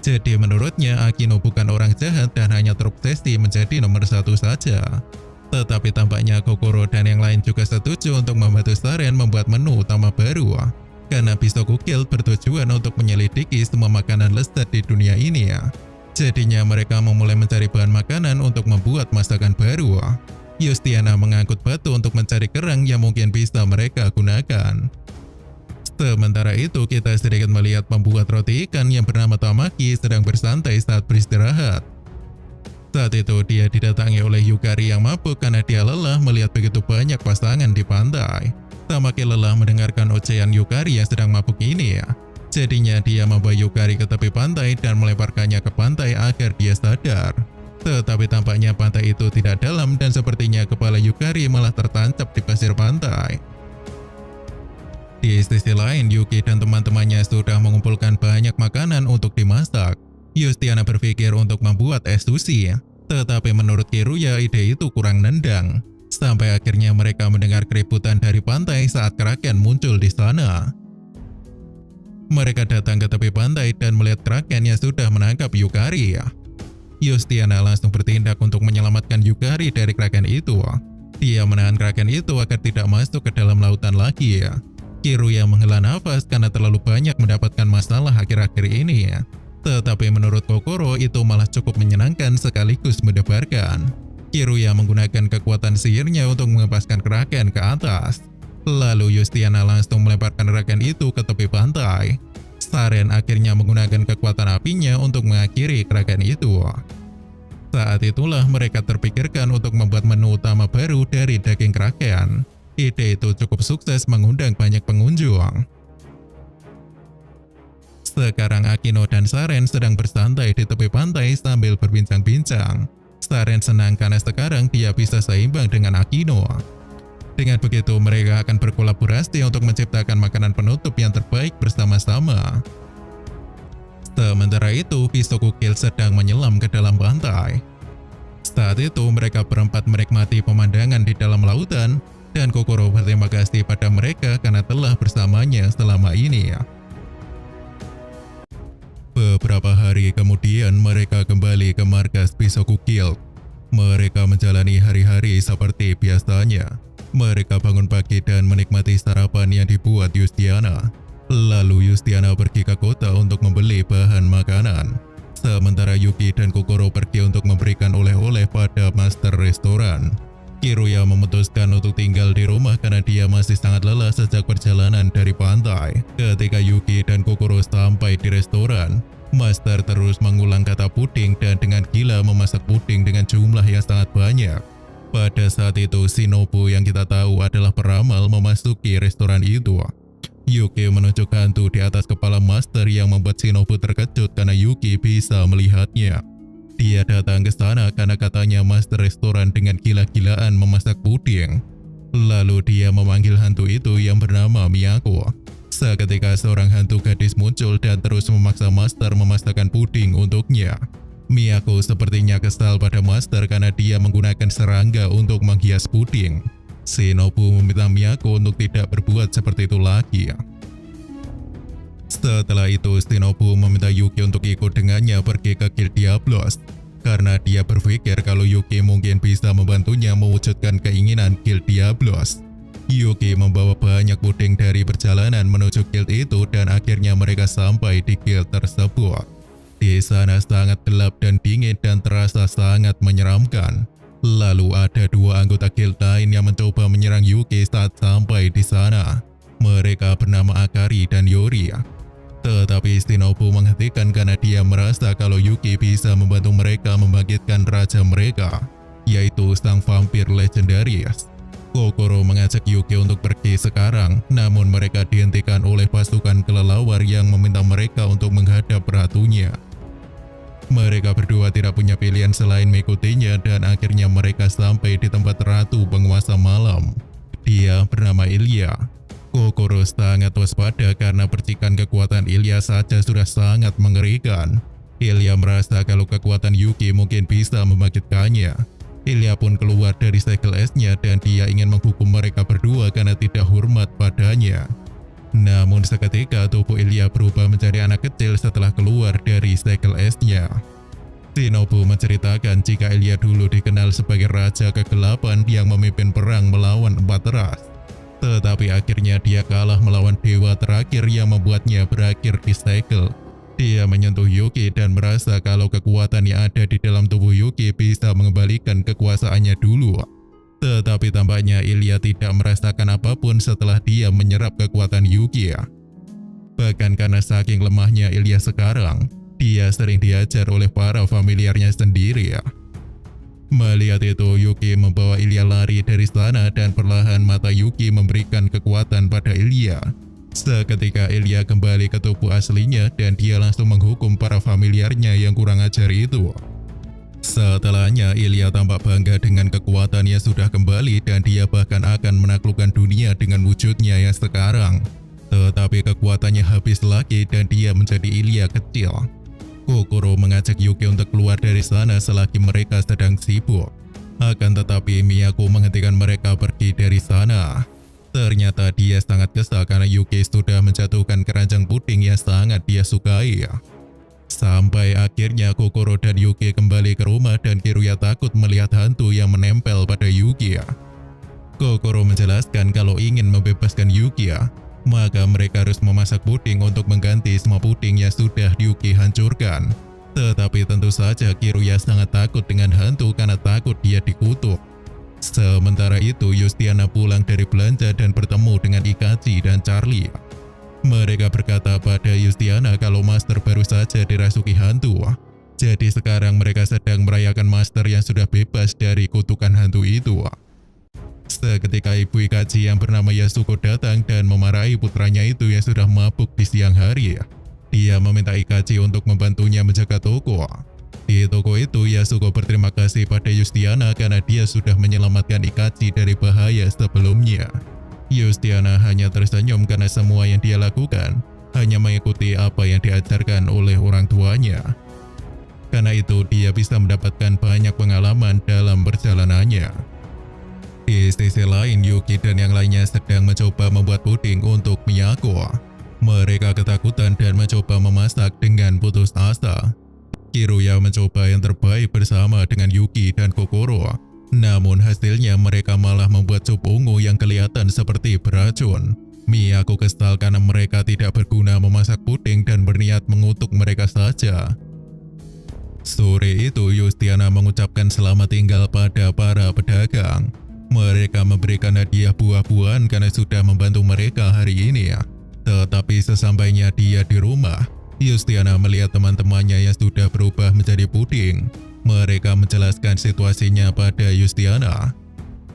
Jadi menurutnya Akino bukan orang jahat dan hanya terobsesi menjadi nomor 1 saja. Tetapi tampaknya Kokoro dan yang lain juga setuju untuk membantu Staren membuat menu utama baru. Karena Bisoku Guild bertujuan untuk menyelidiki semua makanan lezat di dunia ini. Jadinya mereka memulai mencari bahan makanan untuk membuat masakan baru. Yustiana mengangkut batu untuk mencari kerang yang mungkin bisa mereka gunakan. Sementara itu kita sedikit melihat pembuat roti ikan yang bernama Tamaki sedang bersantai saat beristirahat. Saat itu dia didatangi oleh Yukari yang mabuk karena dia lelah melihat begitu banyak pasangan di pantai. Tamaki lelah mendengarkan ocehan Yukari yang sedang mabuk ini. Jadinya dia membawa Yukari ke tepi pantai dan melemparkannya ke pantai agar dia sadar. Tetapi tampaknya pantai itu tidak dalam dan sepertinya kepala Yukari malah tertancap di pasir pantai. Di sisi lain, Yuki dan teman-temannya sudah mengumpulkan banyak makanan untuk dimasak. Yustiana berpikir untuk membuat es sushi, tetapi menurut Kiruya ide itu kurang nendang. Sampai akhirnya mereka mendengar keributan dari pantai saat kraken muncul di sana. Mereka datang ke tepi pantai dan melihat kraken yang sudah menangkap Yukari. Yustiana langsung bertindak untuk menyelamatkan Yukari dari kraken itu. Dia menahan kraken itu agar tidak masuk ke dalam lautan lagi. Kiruya menghela nafas karena terlalu banyak mendapatkan masalah akhir-akhir ini. Tetapi menurut Kokoro itu malah cukup menyenangkan sekaligus mendebarkan. Kiruya menggunakan kekuatan sihirnya untuk melepaskan kraken ke atas. Lalu Yustiana langsung melemparkan kraken itu ke tepi pantai. Saren akhirnya menggunakan kekuatan apinya untuk mengakhiri kraken itu. Saat itulah mereka terpikirkan untuk membuat menu utama baru dari daging kraken. Ide itu cukup sukses mengundang banyak pengunjung. Sekarang Akino dan Saren sedang bersantai di tepi pantai sambil berbincang-bincang. Saren senang karena sekarang dia bisa seimbang dengan Akino. Dengan begitu mereka akan berkolaborasi untuk menciptakan makanan penutup yang terbaik bersama-sama. Sementara itu, Pisokukil sedang menyelam ke dalam pantai. Saat itu mereka berempat menikmati pemandangan di dalam lautan dan Kokoro berterima kasih pada mereka karena telah bersamanya selama ini. Beberapa hari kemudian mereka kembali ke markas Pisokukil. Mereka menjalani hari-hari seperti biasanya. Mereka bangun pagi dan menikmati sarapan yang dibuat Yustiana. Lalu Yustiana pergi ke kota untuk membeli bahan makanan. Sementara Yuki dan Kokoro pergi untuk memberikan oleh-oleh pada master restoran. Kiruya memutuskan untuk tinggal di rumah karena dia masih sangat lelah sejak perjalanan dari pantai. Ketika Yuki dan Kokoro sampai di restoran, master terus mengulang kata puding dan dengan gila memasak puding dengan jumlah yang sangat banyak. Pada saat itu, Shinobu yang kita tahu adalah peramal memasuki restoran itu. Yuki menunjuk hantu di atas kepala master yang membuat Shinobu terkejut karena Yuki bisa melihatnya. Dia datang ke sana karena katanya master restoran dengan gila-gilaan memasak puding. Lalu dia memanggil hantu itu yang bernama Miyako. Seketika seorang hantu gadis muncul dan terus memaksa master memasakkan puding untuknya. Miyako sepertinya kesal pada master karena dia menggunakan serangga untuk menghias puding. Shinobu meminta Miyako untuk tidak berbuat seperti itu lagi. Setelah itu, Shinobu meminta Yuki untuk ikut dengannya pergi ke Guild Diablos. Karena dia berpikir kalau Yuki mungkin bisa membantunya mewujudkan keinginan Guild Diablos. Yuki membawa banyak puding dari perjalanan menuju guild itu dan akhirnya mereka sampai di guild tersebut. Di sana sangat gelap dan dingin dan terasa sangat menyeramkan. Lalu ada dua anggota guild lain yang mencoba menyerang Yuki saat sampai di sana. Mereka bernama Akari dan Yori. Tetapi Shinobu menghentikan karena dia merasa kalau Yuki bisa membantu mereka membangkitkan raja mereka, yaitu sang vampir legendaris. Kokoro mengajak Yuki untuk pergi sekarang, namun mereka dihentikan oleh pasukan kelelawar yang meminta mereka untuk menghadap ratunya. Mereka berdua tidak punya pilihan selain mengikutinya dan akhirnya mereka sampai di tempat ratu penguasa malam. Dia bernama Ilya. Kokoro sangat waspada karena percikan kekuatan Ilya saja sudah sangat mengerikan. Ilya merasa kalau kekuatan Yuki mungkin bisa membangkitkannya. Ilya pun keluar dari segel esnya dan dia ingin menghukum mereka berdua karena tidak hormat padanya. Namun seketika tubuh Ilya berubah menjadi anak kecil setelah keluar dari segel esnya. Shinobu menceritakan jika Ilya dulu dikenal sebagai raja kegelapan yang memimpin perang melawan empat ras. Tetapi akhirnya dia kalah melawan dewa terakhir yang membuatnya berakhir di segel. Dia menyentuh Yuki dan merasa kalau kekuatan yang ada di dalam tubuh Yuki bisa mengembalikan kekuasaannya dulu. Tetapi tampaknya Ilya tidak merasakan apapun setelah dia menyerap kekuatan Yuki. Bahkan karena saking lemahnya Ilya sekarang, dia sering diajar oleh para familiarnya sendiri. Melihat itu, Yuki membawa Ilya lari dari sana dan perlahan mata Yuki memberikan kekuatan pada Ilya. Seketika Ilya kembali ke tubuh aslinya dan dia langsung menghukum para familiarnya yang kurang ajar itu. Setelahnya, Ilya tampak bangga dengan kekuatannya sudah kembali dan dia bahkan akan menaklukkan dunia dengan wujudnya yang sekarang. Tetapi kekuatannya habis lagi dan dia menjadi Ilya kecil. Kokoro mengajak Yuki untuk keluar dari sana selagi mereka sedang sibuk. Akan tetapi Miyako menghentikan mereka pergi dari sana. Ternyata dia sangat kesal karena Yuki sudah menjatuhkan keranjang puding yang sangat dia sukai. Sampai akhirnya Kokoro dan Yuki kembali ke rumah dan Kiruya takut melihat hantu yang menempel pada Yuki. Kokoro menjelaskan kalau ingin membebaskan Yuki, maka mereka harus memasak puding untuk mengganti semua puding yang sudah Yuki hancurkan. Tetapi tentu saja Kiruya sangat takut dengan hantu karena takut dia dikutuk. Sementara itu Yustiana pulang dari belanja dan bertemu dengan Ikachi dan Charlie. Mereka berkata pada Yustiana kalau Master baru saja dirasuki hantu. Jadi sekarang mereka sedang merayakan Master yang sudah bebas dari kutukan hantu itu. Seketika ibu Ikachi yang bernama Yasuko datang dan memarahi putranya itu yang sudah mabuk di siang hari. Dia meminta Ikachi untuk membantunya menjaga toko. Di toko itu Yasuko berterima kasih pada Yustiana karena dia sudah menyelamatkan Ikachi dari bahaya sebelumnya. Yustiana hanya tersenyum karena semua yang dia lakukan hanya mengikuti apa yang diajarkan oleh orang tuanya. Karena itu dia bisa mendapatkan banyak pengalaman dalam perjalanannya. Di sisi lain Yuki dan yang lainnya sedang mencoba membuat puding untuk Miyako. Mereka ketakutan dan mencoba memasak dengan putus asa. Kiruya mencoba yang terbaik bersama dengan Yuki dan Kokoro. Namun hasilnya mereka malah membuat sup ungu yang kelihatan seperti beracun. Miyako kesal karena mereka tidak berguna memasak puding dan berniat mengutuk mereka saja. Sore itu Yustiana mengucapkan selamat tinggal pada para pedagang. Mereka memberikan hadiah buah-buahan karena sudah membantu mereka hari ini. Tetapi sesampainya dia di rumah, Yustiana melihat teman-temannya yang sudah berubah menjadi puding. Mereka menjelaskan situasinya pada Yustiana.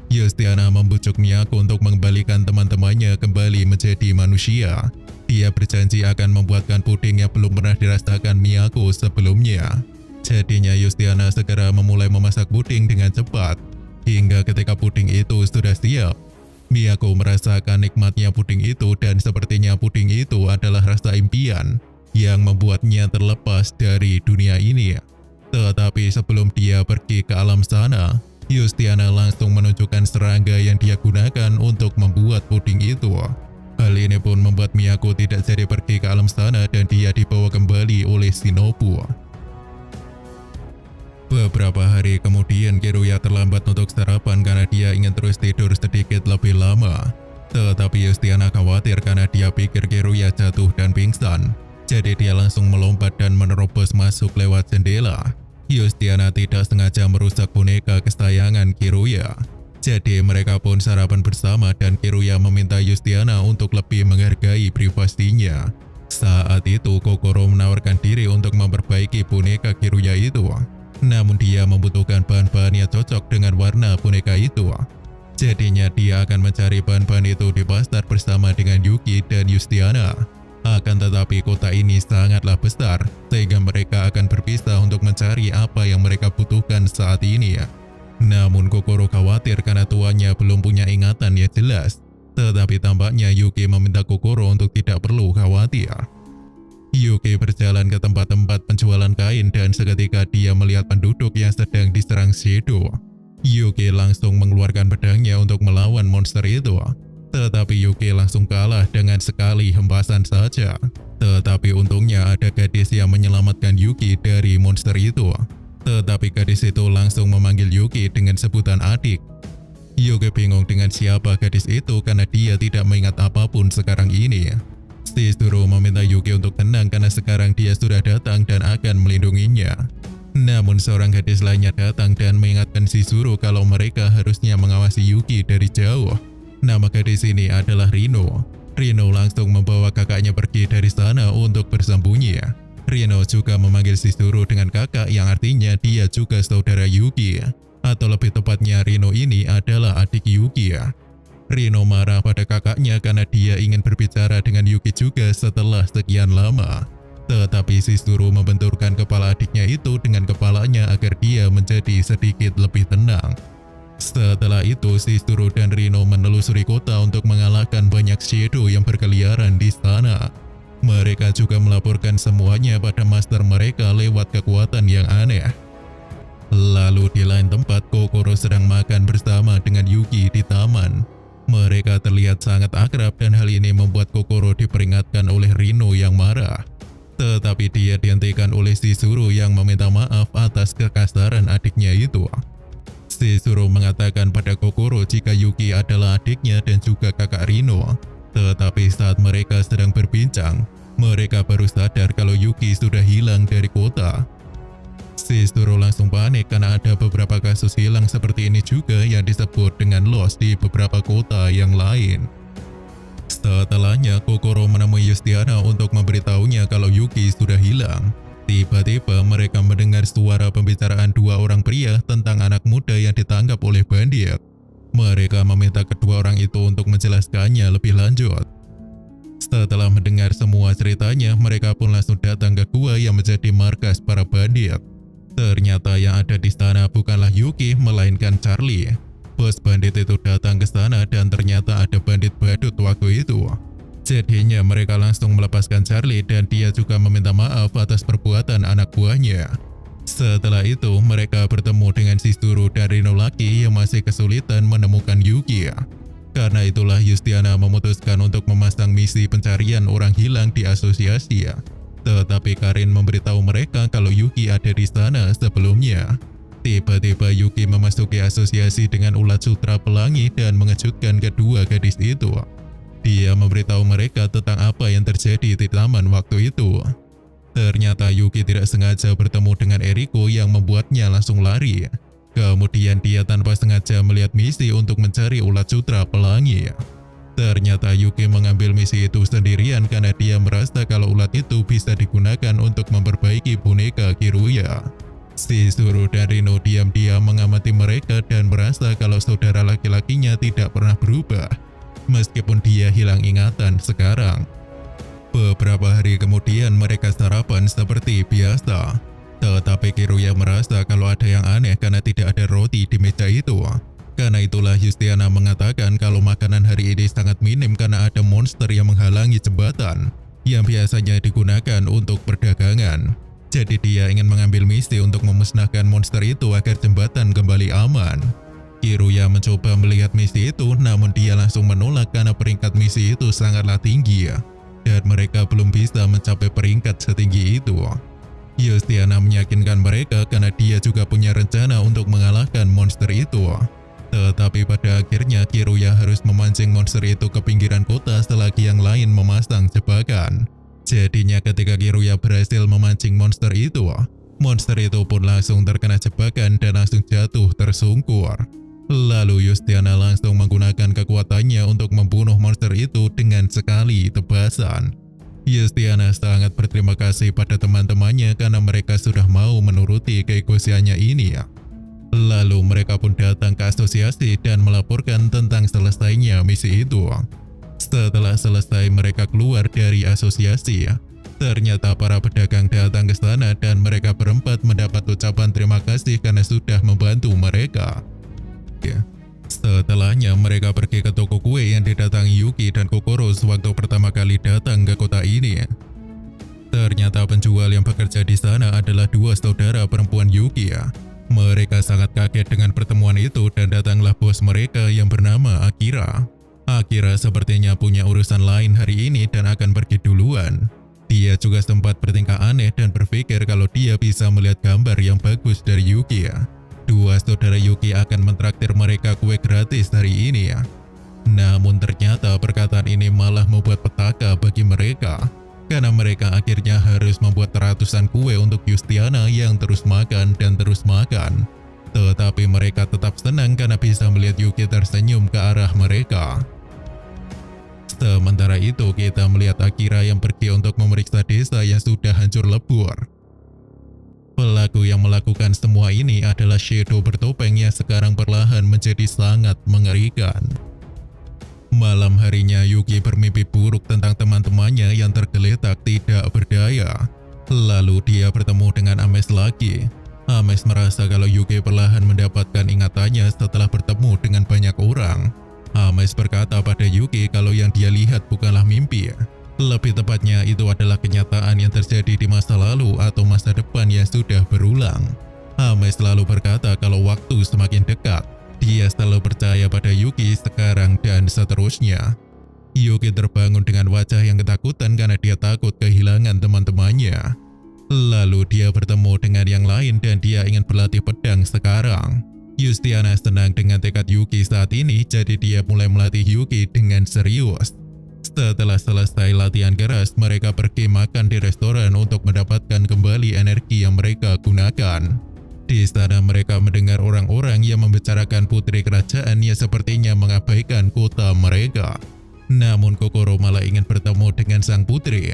Yustiana membujuk Miyako untuk mengembalikan teman-temannya kembali menjadi manusia. Dia berjanji akan membuatkan puding yang belum pernah dirasakan Miyako sebelumnya. Jadinya Yustiana segera memulai memasak puding dengan cepat. Hingga ketika puding itu sudah siap, Miyako merasakan nikmatnya puding itu dan sepertinya puding itu adalah rasa impian yang membuatnya terlepas dari dunia ini. Tetapi sebelum dia pergi ke alam sana, Yustiana langsung menunjukkan serangga yang dia gunakan untuk membuat puding itu. Hal ini pun membuat Miyako tidak jadi pergi ke alam sana dan dia dibawa kembali oleh Shinobu. Beberapa hari kemudian Kiruya terlambat untuk sarapan karena dia ingin terus tidur sedikit lebih lama. Tetapi Yustiana khawatir karena dia pikir Kiruya jatuh dan pingsan. Jadi dia langsung melompat dan menerobos masuk lewat jendela. Yustiana tidak sengaja merusak boneka kesayangan Kiruya. Jadi mereka pun sarapan bersama dan Kiruya meminta Yustiana untuk lebih menghargai privasinya. Saat itu Kokoro menawarkan diri untuk memperbaiki boneka Kiruya itu. Namun dia membutuhkan bahan-bahan yang cocok dengan warna boneka itu. Jadinya dia akan mencari bahan-bahan itu di pasar bersama dengan Yuki dan Yustiana. Akan tetapi kota ini sangatlah besar, sehingga mereka akan berpisah untuk mencari apa yang mereka butuhkan saat ini. Namun Kokoro khawatir karena tuannya belum punya ingatan yang jelas. Tetapi tampaknya Yuki meminta Kokoro untuk tidak perlu khawatir. Yuki berjalan ke tempat-tempat penjualan kain dan seketika dia melihat penduduk yang sedang diserang Shido. Yuki langsung mengeluarkan pedangnya untuk melawan monster itu. Tetapi Yuki langsung kalah dengan sekali hempasan saja. Tetapi untungnya ada gadis yang menyelamatkan Yuki dari monster itu. Tetapi gadis itu langsung memanggil Yuki dengan sebutan adik. Yuki bingung dengan siapa gadis itu karena dia tidak mengingat apapun sekarang ini. Shizuru meminta Yuki untuk tenang karena sekarang dia sudah datang dan akan melindunginya. Namun seorang gadis lainnya datang dan mengingatkan Shizuru kalau mereka harusnya mengawasi Yuki dari jauh. Nama gadis ini adalah Rino. Rino langsung membawa kakaknya pergi dari sana untuk bersembunyi. Rino juga memanggil Shizuru dengan kakak yang artinya dia juga saudara Yuki. Atau lebih tepatnya Rino ini adalah adik Yuki. Rino marah pada kakaknya karena dia ingin berbicara dengan Yuki juga setelah sekian lama. Tetapi Shizuru membenturkan kepala adiknya itu dengan kepalanya agar dia menjadi sedikit lebih tenang. Setelah itu, Shizuru dan Rino menelusuri kota untuk mengalahkan banyak shadow yang berkeliaran di sana. Mereka juga melaporkan semuanya pada master mereka lewat kekuatan yang aneh. Lalu di lain tempat, Kokoro sedang makan bersama dengan Yuki di taman. Mereka terlihat sangat akrab dan hal ini membuat Kokoro diperingatkan oleh Rino yang marah. Tetapi dia dihentikan oleh Shizuru yang meminta maaf atas kekasaran adiknya itu. Shizuru mengatakan pada Kokoro jika Yuki adalah adiknya dan juga kakak Rino. Tetapi saat mereka sedang berbincang, mereka baru sadar kalau Yuki sudah hilang dari kota. Shizuru langsung panik karena ada beberapa kasus hilang seperti ini juga yang disebut dengan lost di beberapa kota yang lain. Setelahnya, Kokoro menemui Yustiana untuk memberitahunya kalau Yuki sudah hilang. Tiba-tiba mereka mendengar suara pembicaraan dua orang pria tentang anak muda yang ditangkap oleh bandit. Mereka meminta kedua orang itu untuk menjelaskannya lebih lanjut. Setelah mendengar semua ceritanya, mereka pun langsung datang ke gua yang menjadi markas para bandit. Ternyata yang ada di sana bukanlah Yuki, melainkan Charlie. Bos bandit itu datang ke sana dan ternyata ada bandit badut waktu itu. Jadinya mereka langsung melepaskan Charlie dan dia juga meminta maaf atas perbuatan anak buahnya. Setelah itu, mereka bertemu dengan Shizuru dan Rino lagi yang masih kesulitan menemukan Yuki. Karena itulah Yustiana memutuskan untuk memasang misi pencarian orang hilang di asosiasi. Tetapi Karin memberitahu mereka kalau Yuki ada di sana sebelumnya. Tiba-tiba Yuki memasuki asosiasi dengan ulat sutra pelangi dan mengejutkan kedua gadis itu. Dia memberitahu mereka tentang apa yang terjadi di taman waktu itu. Ternyata Yuki tidak sengaja bertemu dengan Eriko yang membuatnya langsung lari. Kemudian dia tanpa sengaja melihat misi untuk mencari ulat sutra pelangi. Ternyata Yuki mengambil misi itu sendirian karena dia merasa kalau ulat itu bisa digunakan untuk memperbaiki boneka Kiruya. Shizuru dan Rino diam-diam mengamati mereka dan merasa kalau saudara laki-lakinya tidak pernah berubah, meskipun dia hilang ingatan sekarang. Beberapa hari kemudian mereka sarapan seperti biasa. Tetapi Kiruya merasa kalau ada yang aneh karena tidak ada roti di meja itu. Karena itulah Yustiana mengatakan kalau makanan hari ini sangat minim karena ada monster yang menghalangi jembatan yang biasanya digunakan untuk perdagangan. Jadi dia ingin mengambil misi untuk memusnahkan monster itu agar jembatan kembali aman. Kiruya mencoba melihat misi itu, namun dia langsung menolak karena peringkat misi itu sangatlah tinggi dan mereka belum bisa mencapai peringkat setinggi itu. Yustiana meyakinkan mereka karena dia juga punya rencana untuk mengalahkan monster itu. Tetapi pada akhirnya Kiruya harus memancing monster itu ke pinggiran kota selagi yang lain memasang jebakan. Jadinya ketika Kiruya berhasil memancing monster itu pun langsung terkena jebakan dan langsung jatuh tersungkur. Lalu Yustiana langsung menggunakan kekuatannya untuk membunuh monster itu dengan sekali tebasan. Yustiana sangat berterima kasih pada teman-temannya karena mereka sudah mau menuruti keegosiannya ini. Lalu mereka pun datang ke asosiasi dan melaporkan tentang selesainya misi itu. Setelah selesai mereka keluar dari asosiasi. Ternyata para pedagang datang ke sana dan mereka berempat mendapat ucapan terima kasih karena sudah membantu mereka. Setelahnya mereka pergi ke toko kue yang didatangi Yuki dan Kokoro sewaktu pertama kali datang ke kota ini. Ternyata penjual yang bekerja di sana adalah dua saudara perempuan Yuki. Mereka sangat kaget dengan pertemuan itu dan datanglah bos mereka yang bernama Akira. Akira sepertinya punya urusan lain hari ini dan akan pergi duluan. Dia juga sempat bertingkah aneh dan berpikir kalau dia bisa melihat gambar yang bagus dari Yuki. Dua saudara Yuki akan mentraktir mereka kue gratis hari ini. Namun ternyata perkataan ini malah membuat petaka bagi mereka. Karena mereka akhirnya harus membuat ratusan kue untuk Yustiana yang terus makan dan terus makan. Tetapi mereka tetap senang karena bisa melihat Yuki tersenyum ke arah mereka. Sementara itu kita melihat Akira yang pergi untuk memeriksa desa yang sudah hancur lebur. Pelaku yang melakukan semua ini adalah Shadow bertopeng yang sekarang perlahan menjadi sangat mengerikan. Malam harinya Yuki bermimpi buruk tentang teman-temannya yang tergeletak tidak berdaya. Lalu dia bertemu dengan Ames lagi. Ames merasa kalau Yuki perlahan mendapatkan ingatannya setelah bertemu dengan banyak orang. Ames berkata pada Yuki kalau yang dia lihat bukanlah mimpi. Lebih tepatnya itu adalah kenyataan yang terjadi di masa lalu atau masa depan yang sudah berulang. Ames selalu berkata kalau waktu semakin dekat. Dia selalu percaya pada Yuki sekarang dan seterusnya. Yuki terbangun dengan wajah yang ketakutan karena dia takut kehilangan teman-temannya. Lalu dia bertemu dengan yang lain dan dia ingin berlatih pedang sekarang. Yustiana senang dengan tekad Yuki saat ini, jadi dia mulai melatih Yuki dengan serius. Setelah selesai latihan keras, mereka pergi makan di restoran untuk mendapatkan kembali energi yang mereka gunakan. Di sana mereka mendengar orang-orang yang membicarakan putri kerajaan yang sepertinya mengabaikan kota mereka. Namun Kokoro malah ingin bertemu dengan sang putri.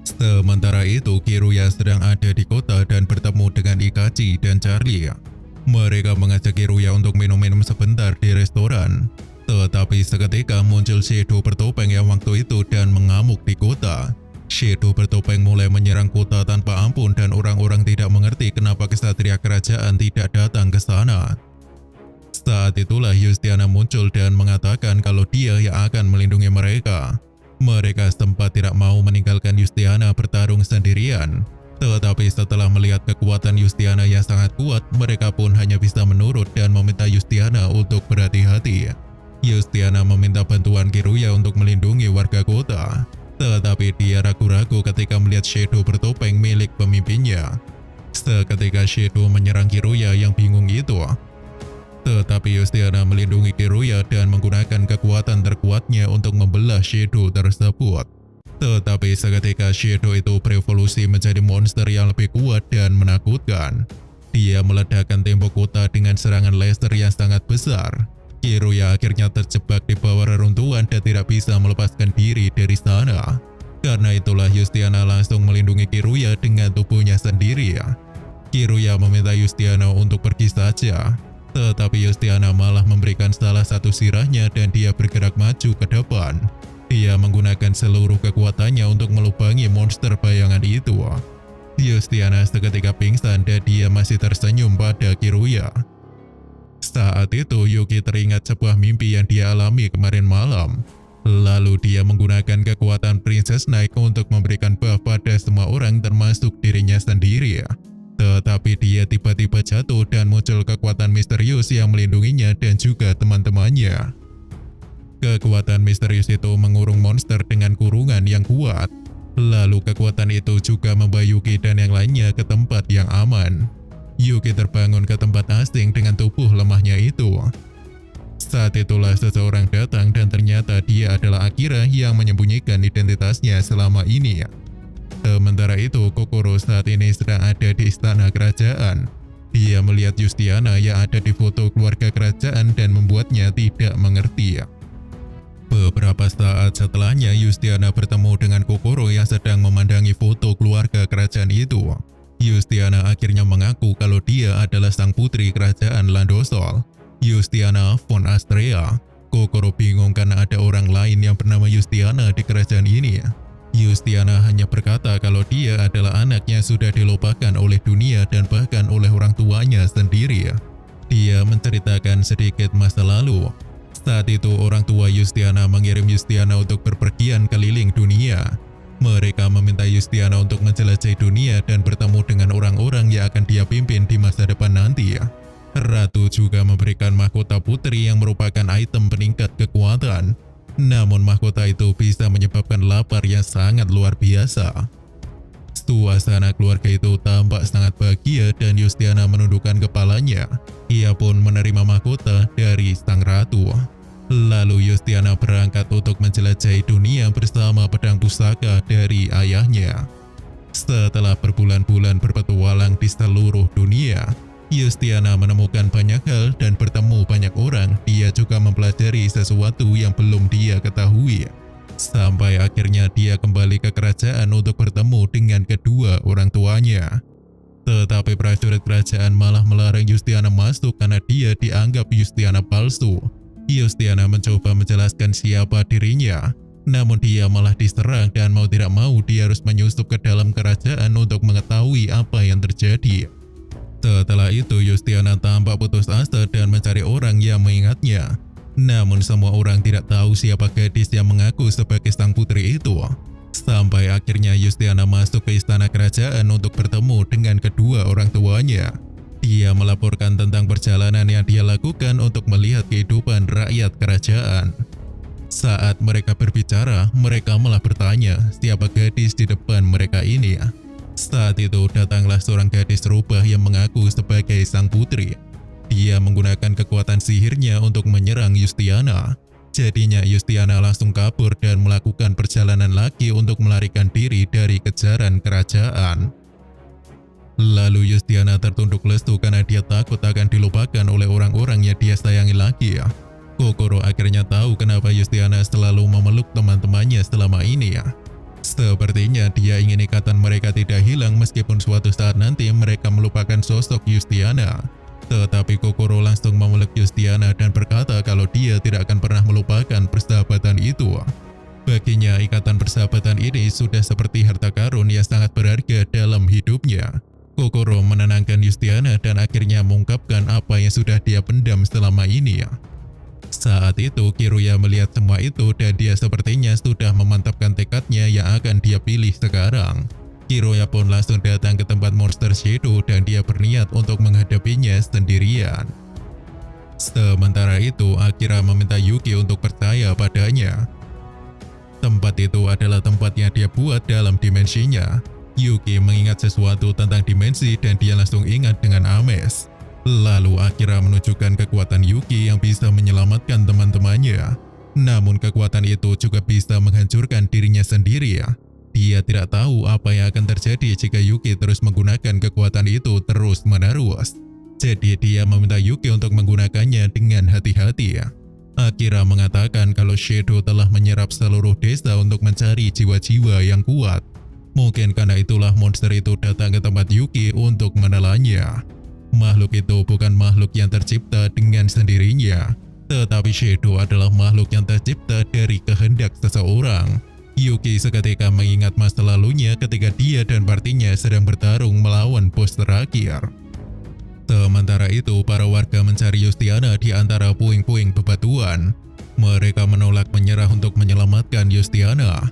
Sementara itu, Kiruya sedang ada di kota dan bertemu dengan Ikachi dan Charlie. Mereka mengajak Kiruya untuk minum-minum sebentar di restoran. Tetapi seketika muncul Shadow bertopeng yang waktu itu dan mengamuk di kota. Shadow bertopeng mulai menyerang kota tanpa ampun dan orang-orang tidak mengerti kenapa kesatria kerajaan tidak datang ke sana. Saat itulah Yustiana muncul dan mengatakan kalau dia yang akan melindungi mereka. Mereka sempat tidak mau meninggalkan Yustiana bertarung sendirian. Tetapi setelah melihat kekuatan Yustiana yang sangat kuat, mereka pun hanya bisa menurut dan meminta Yustiana untuk berhati-hati. Yustiana meminta bantuan Kiruya untuk melindungi warga kota. Tetapi dia ragu-ragu ketika melihat Shadow bertopeng milik pemimpinnya. Seketika Shadow menyerang Kiruya yang bingung itu. Tetapi Yustiana melindungi Kiruya dan menggunakan kekuatan terkuatnya untuk membelah Shadow tersebut. Tetapi seketika Shadow itu berevolusi menjadi monster yang lebih kuat dan menakutkan. Dia meledakkan tembok kota dengan serangan laser yang sangat besar. Kiruya akhirnya terjebak di bawah reruntuhan dan tidak bisa melepaskan diri dari sana. Karena itulah Yustiana langsung melindungi Kiruya dengan tubuhnya sendiri. Kiruya meminta Yustiana untuk pergi saja. Tetapi Yustiana malah memberikan salah satu sirahnya dan dia bergerak maju ke depan. Dia menggunakan seluruh kekuatannya untuk melubangi monster bayangan itu. Yustiana seketika pingsan dan dia masih tersenyum pada Kiruya. Saat itu Yuki teringat sebuah mimpi yang dia alami kemarin malam. Lalu dia menggunakan kekuatan Princess Knight untuk memberikan buff pada semua orang termasuk dirinya sendiri. Tetapi dia tiba-tiba jatuh dan muncul kekuatan misterius yang melindunginya dan juga teman-temannya. Kekuatan misterius itu mengurung monster dengan kurungan yang kuat. Lalu kekuatan itu juga membawa Yuki dan yang lainnya ke tempat yang aman. Yuki terbangun ke tempat asing dengan tubuh lemahnya itu. Saat itulah seseorang datang dan ternyata dia adalah Akira yang menyembunyikan identitasnya selama ini. Sementara itu, Kokoro saat ini sedang ada di istana kerajaan. Dia melihat Yustiana yang ada di foto keluarga kerajaan dan membuatnya tidak mengerti. Beberapa saat setelahnya, Yustiana bertemu dengan Kokoro yang sedang memandangi foto keluarga kerajaan itu. Yustiana akhirnya mengaku kalau dia adalah sang putri kerajaan Landosol, Yustiana von Astrea. Kokoro bingung karena ada orang lain yang bernama Yustiana di kerajaan ini. Yustiana hanya berkata kalau dia adalah anak yang sudah dilupakan oleh dunia dan bahkan oleh orang tuanya sendiri. Dia menceritakan sedikit masa lalu. Saat itu orang tua Yustiana mengirim Yustiana untuk berpergian keliling dunia. Mereka meminta Yustiana untuk menjelajahi dunia dan bertemu dengan orang-orang yang akan dia pimpin di masa depan nanti. Ratu juga memberikan mahkota putri yang merupakan item peningkat kekuatan. Namun mahkota itu bisa menyebabkan lapar yang sangat luar biasa. Suasana keluarga itu tampak sangat bahagia dan Yustiana menundukkan kepalanya. Ia pun menerima mahkota dari sang ratu. Lalu Yustiana berangkat untuk menjelajahi dunia bersama pedang pusaka dari ayahnya. Setelah berbulan-bulan berpetualang di seluruh dunia, Yustiana menemukan banyak hal dan bertemu banyak orang. Dia juga mempelajari sesuatu yang belum dia ketahui. Sampai akhirnya dia kembali ke kerajaan untuk bertemu dengan kedua orang tuanya. Tetapi prajurit kerajaan malah melarang Yustiana masuk karena dia dianggap Yustiana palsu. Yustiana mencoba menjelaskan siapa dirinya. Namun dia malah diserang dan mau tidak mau dia harus menyusup ke dalam kerajaan untuk mengetahui apa yang terjadi. Setelah itu Yustiana tampak putus asa dan mencari orang yang mengingatnya. Namun semua orang tidak tahu siapa gadis yang mengaku sebagai sang putri itu. Sampai akhirnya Yustiana masuk ke istana kerajaan untuk bertemu dengan kedua orang tuanya. Dia melaporkan tentang perjalanan yang dia lakukan untuk melihat kehidupan rakyat kerajaan. Saat mereka berbicara, mereka malah bertanya siapa gadis di depan mereka ini. Saat itu datanglah seorang gadis rubah yang mengaku sebagai sang putri. Dia menggunakan kekuatan sihirnya untuk menyerang Yustiana. Jadinya Yustiana langsung kabur dan melakukan perjalanan lagi untuk melarikan diri dari kejaran kerajaan. Lalu Yustiana tertunduk lesu karena dia takut akan dilupakan oleh orang-orang yang dia sayangi lagi. Kokoro akhirnya tahu kenapa Yustiana selalu memeluk teman-temannya selama ini. Sepertinya dia ingin ikatan mereka tidak hilang meskipun suatu saat nanti mereka melupakan sosok Yustiana. Tetapi Kokoro langsung memeluk Yustiana dan berkata kalau dia tidak akan pernah melupakan persahabatan itu. Baginya ikatan persahabatan ini sudah seperti harta karun yang sangat berharga dalam hidupnya. Kokoro menenangkan Yustiana dan akhirnya mengungkapkan apa yang sudah dia pendam selama ini. Saat itu Kiruya melihat semua itu dan dia sepertinya sudah memantapkan tekadnya yang akan dia pilih sekarang. Kiruya pun langsung datang ke tempat monster Shadow dan dia berniat untuk menghadapinya sendirian. Sementara itu Akira meminta Yuki untuk percaya padanya. Tempat itu adalah tempat yang dia buat dalam dimensinya. Yuki mengingat sesuatu tentang dimensi dan dia langsung ingat dengan Ames. Lalu Akira menunjukkan kekuatan Yuki yang bisa menyelamatkan teman-temannya. Namun kekuatan itu juga bisa menghancurkan dirinya sendiri. Dia tidak tahu apa yang akan terjadi jika Yuki terus menggunakan kekuatan itu terus-menerus. Jadi dia meminta Yuki untuk menggunakannya dengan hati-hati. Akira mengatakan kalau Shadow telah menyerap seluruh desa untuk mencari jiwa-jiwa yang kuat. Mungkin karena itulah monster itu datang ke tempat Yuki untuk menelannya. Makhluk itu bukan makhluk yang tercipta dengan sendirinya, tetapi Shadow adalah makhluk yang tercipta dari kehendak seseorang. Yuki seketika mengingat masa lalunya ketika dia dan partinya sedang bertarung melawan bos terakhir. Sementara itu, para warga mencari Yustiana di antara puing-puing bebatuan. Mereka menolak menyerah untuk menyelamatkan Yustiana.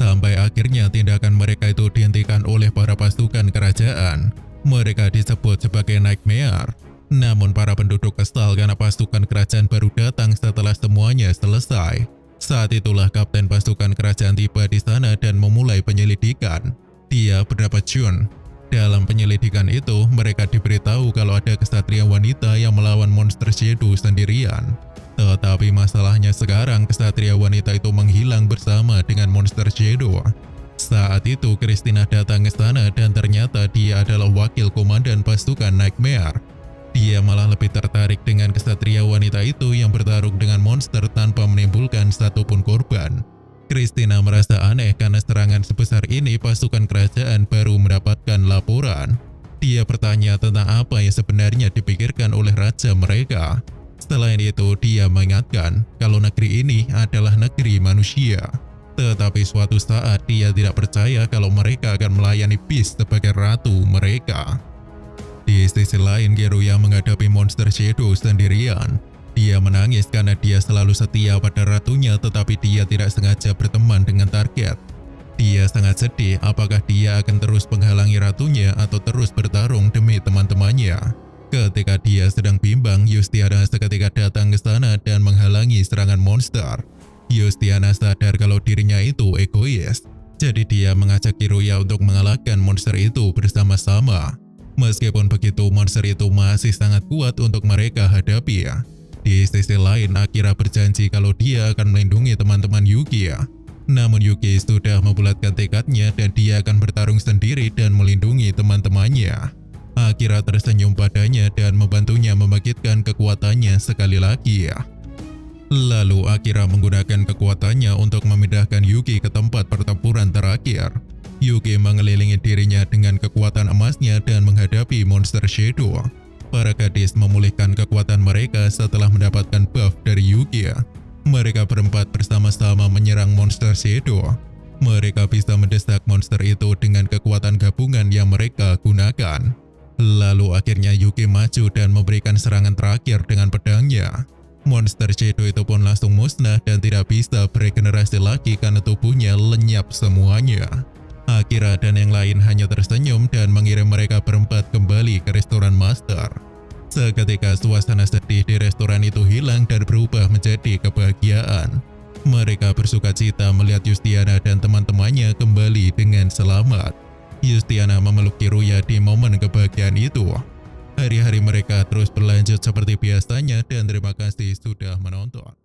Sampai akhirnya tindakan mereka itu dihentikan oleh para pasukan kerajaan. Mereka disebut sebagai Nightmare. Namun para penduduk kesal karena pasukan kerajaan baru datang setelah semuanya selesai. Saat itulah kapten pasukan kerajaan tiba di sana dan memulai penyelidikan. Dia bernama Jun. Dalam penyelidikan itu, mereka diberitahu kalau ada kesatria wanita yang melawan monster Shadow sendirian. Tetapi masalahnya sekarang kesatria wanita itu menghilang bersama dengan monster Shadow. Saat itu Christina datang ke sana dan ternyata dia adalah wakil komandan pasukan Nightmare. Dia malah lebih tertarik dengan kesatria wanita itu yang bertarung dengan monster tanpa menimbulkan satupun korban. Christina merasa aneh karena serangan sebesar ini pasukan kerajaan baru mendapatkan laporan. Dia bertanya tentang apa yang sebenarnya dipikirkan oleh raja mereka. Selain itu dia mengingatkan kalau negeri ini adalah negeri manusia. Tetapi suatu saat dia tidak percaya kalau mereka akan melayani Beast sebagai ratu mereka. Di sisi lain Kiruya menghadapi monster Shadow sendirian. Dia menangis karena dia selalu setia pada ratunya tetapi dia tidak sengaja berteman dengan target. Dia sangat sedih apakah dia akan terus menghalangi ratunya atau terus bertarung demi teman-temannya. Ketika dia sedang bimbang, Yustiana seketika datang ke sana dan menghalangi serangan monster. Yustiana sadar kalau dirinya itu egois. Jadi dia mengajak Kiruya untuk mengalahkan monster itu bersama-sama. Meskipun begitu, monster itu masih sangat kuat untuk mereka hadapi. Di sisi lain, Akira berjanji kalau dia akan melindungi teman-teman Yuki. Namun Yuki sudah membulatkan tekadnya dan dia akan bertarung sendiri dan melindungi teman-temannya. Akira tersenyum padanya dan membantunya membangkitkan kekuatannya sekali lagi. Lalu Akira menggunakan kekuatannya untuk memindahkan Yuki ke tempat pertempuran terakhir. Yuki mengelilingi dirinya dengan kekuatan emasnya dan menghadapi monster Shadow. Para gadis memulihkan kekuatan mereka setelah mendapatkan buff dari Yuki. Mereka berempat bersama-sama menyerang monster Shadow. Mereka bisa mendesak monster itu dengan kekuatan gabungan yang mereka gunakan. Lalu akhirnya Yuki maju dan memberikan serangan terakhir dengan pedangnya. Monster Shadow itu pun langsung musnah dan tidak bisa beregenerasi lagi karena tubuhnya lenyap semuanya. Akira dan yang lain hanya tersenyum dan mengirim mereka berempat kembali ke restoran Master. Seketika suasana sedih di restoran itu hilang dan berubah menjadi kebahagiaan. Mereka bersukacita melihat Yustiana dan teman-temannya kembali dengan selamat. Yustiana memeluk Kiruya di momen kebahagiaan itu. Hari-hari mereka terus berlanjut seperti biasanya dan terima kasih sudah menonton.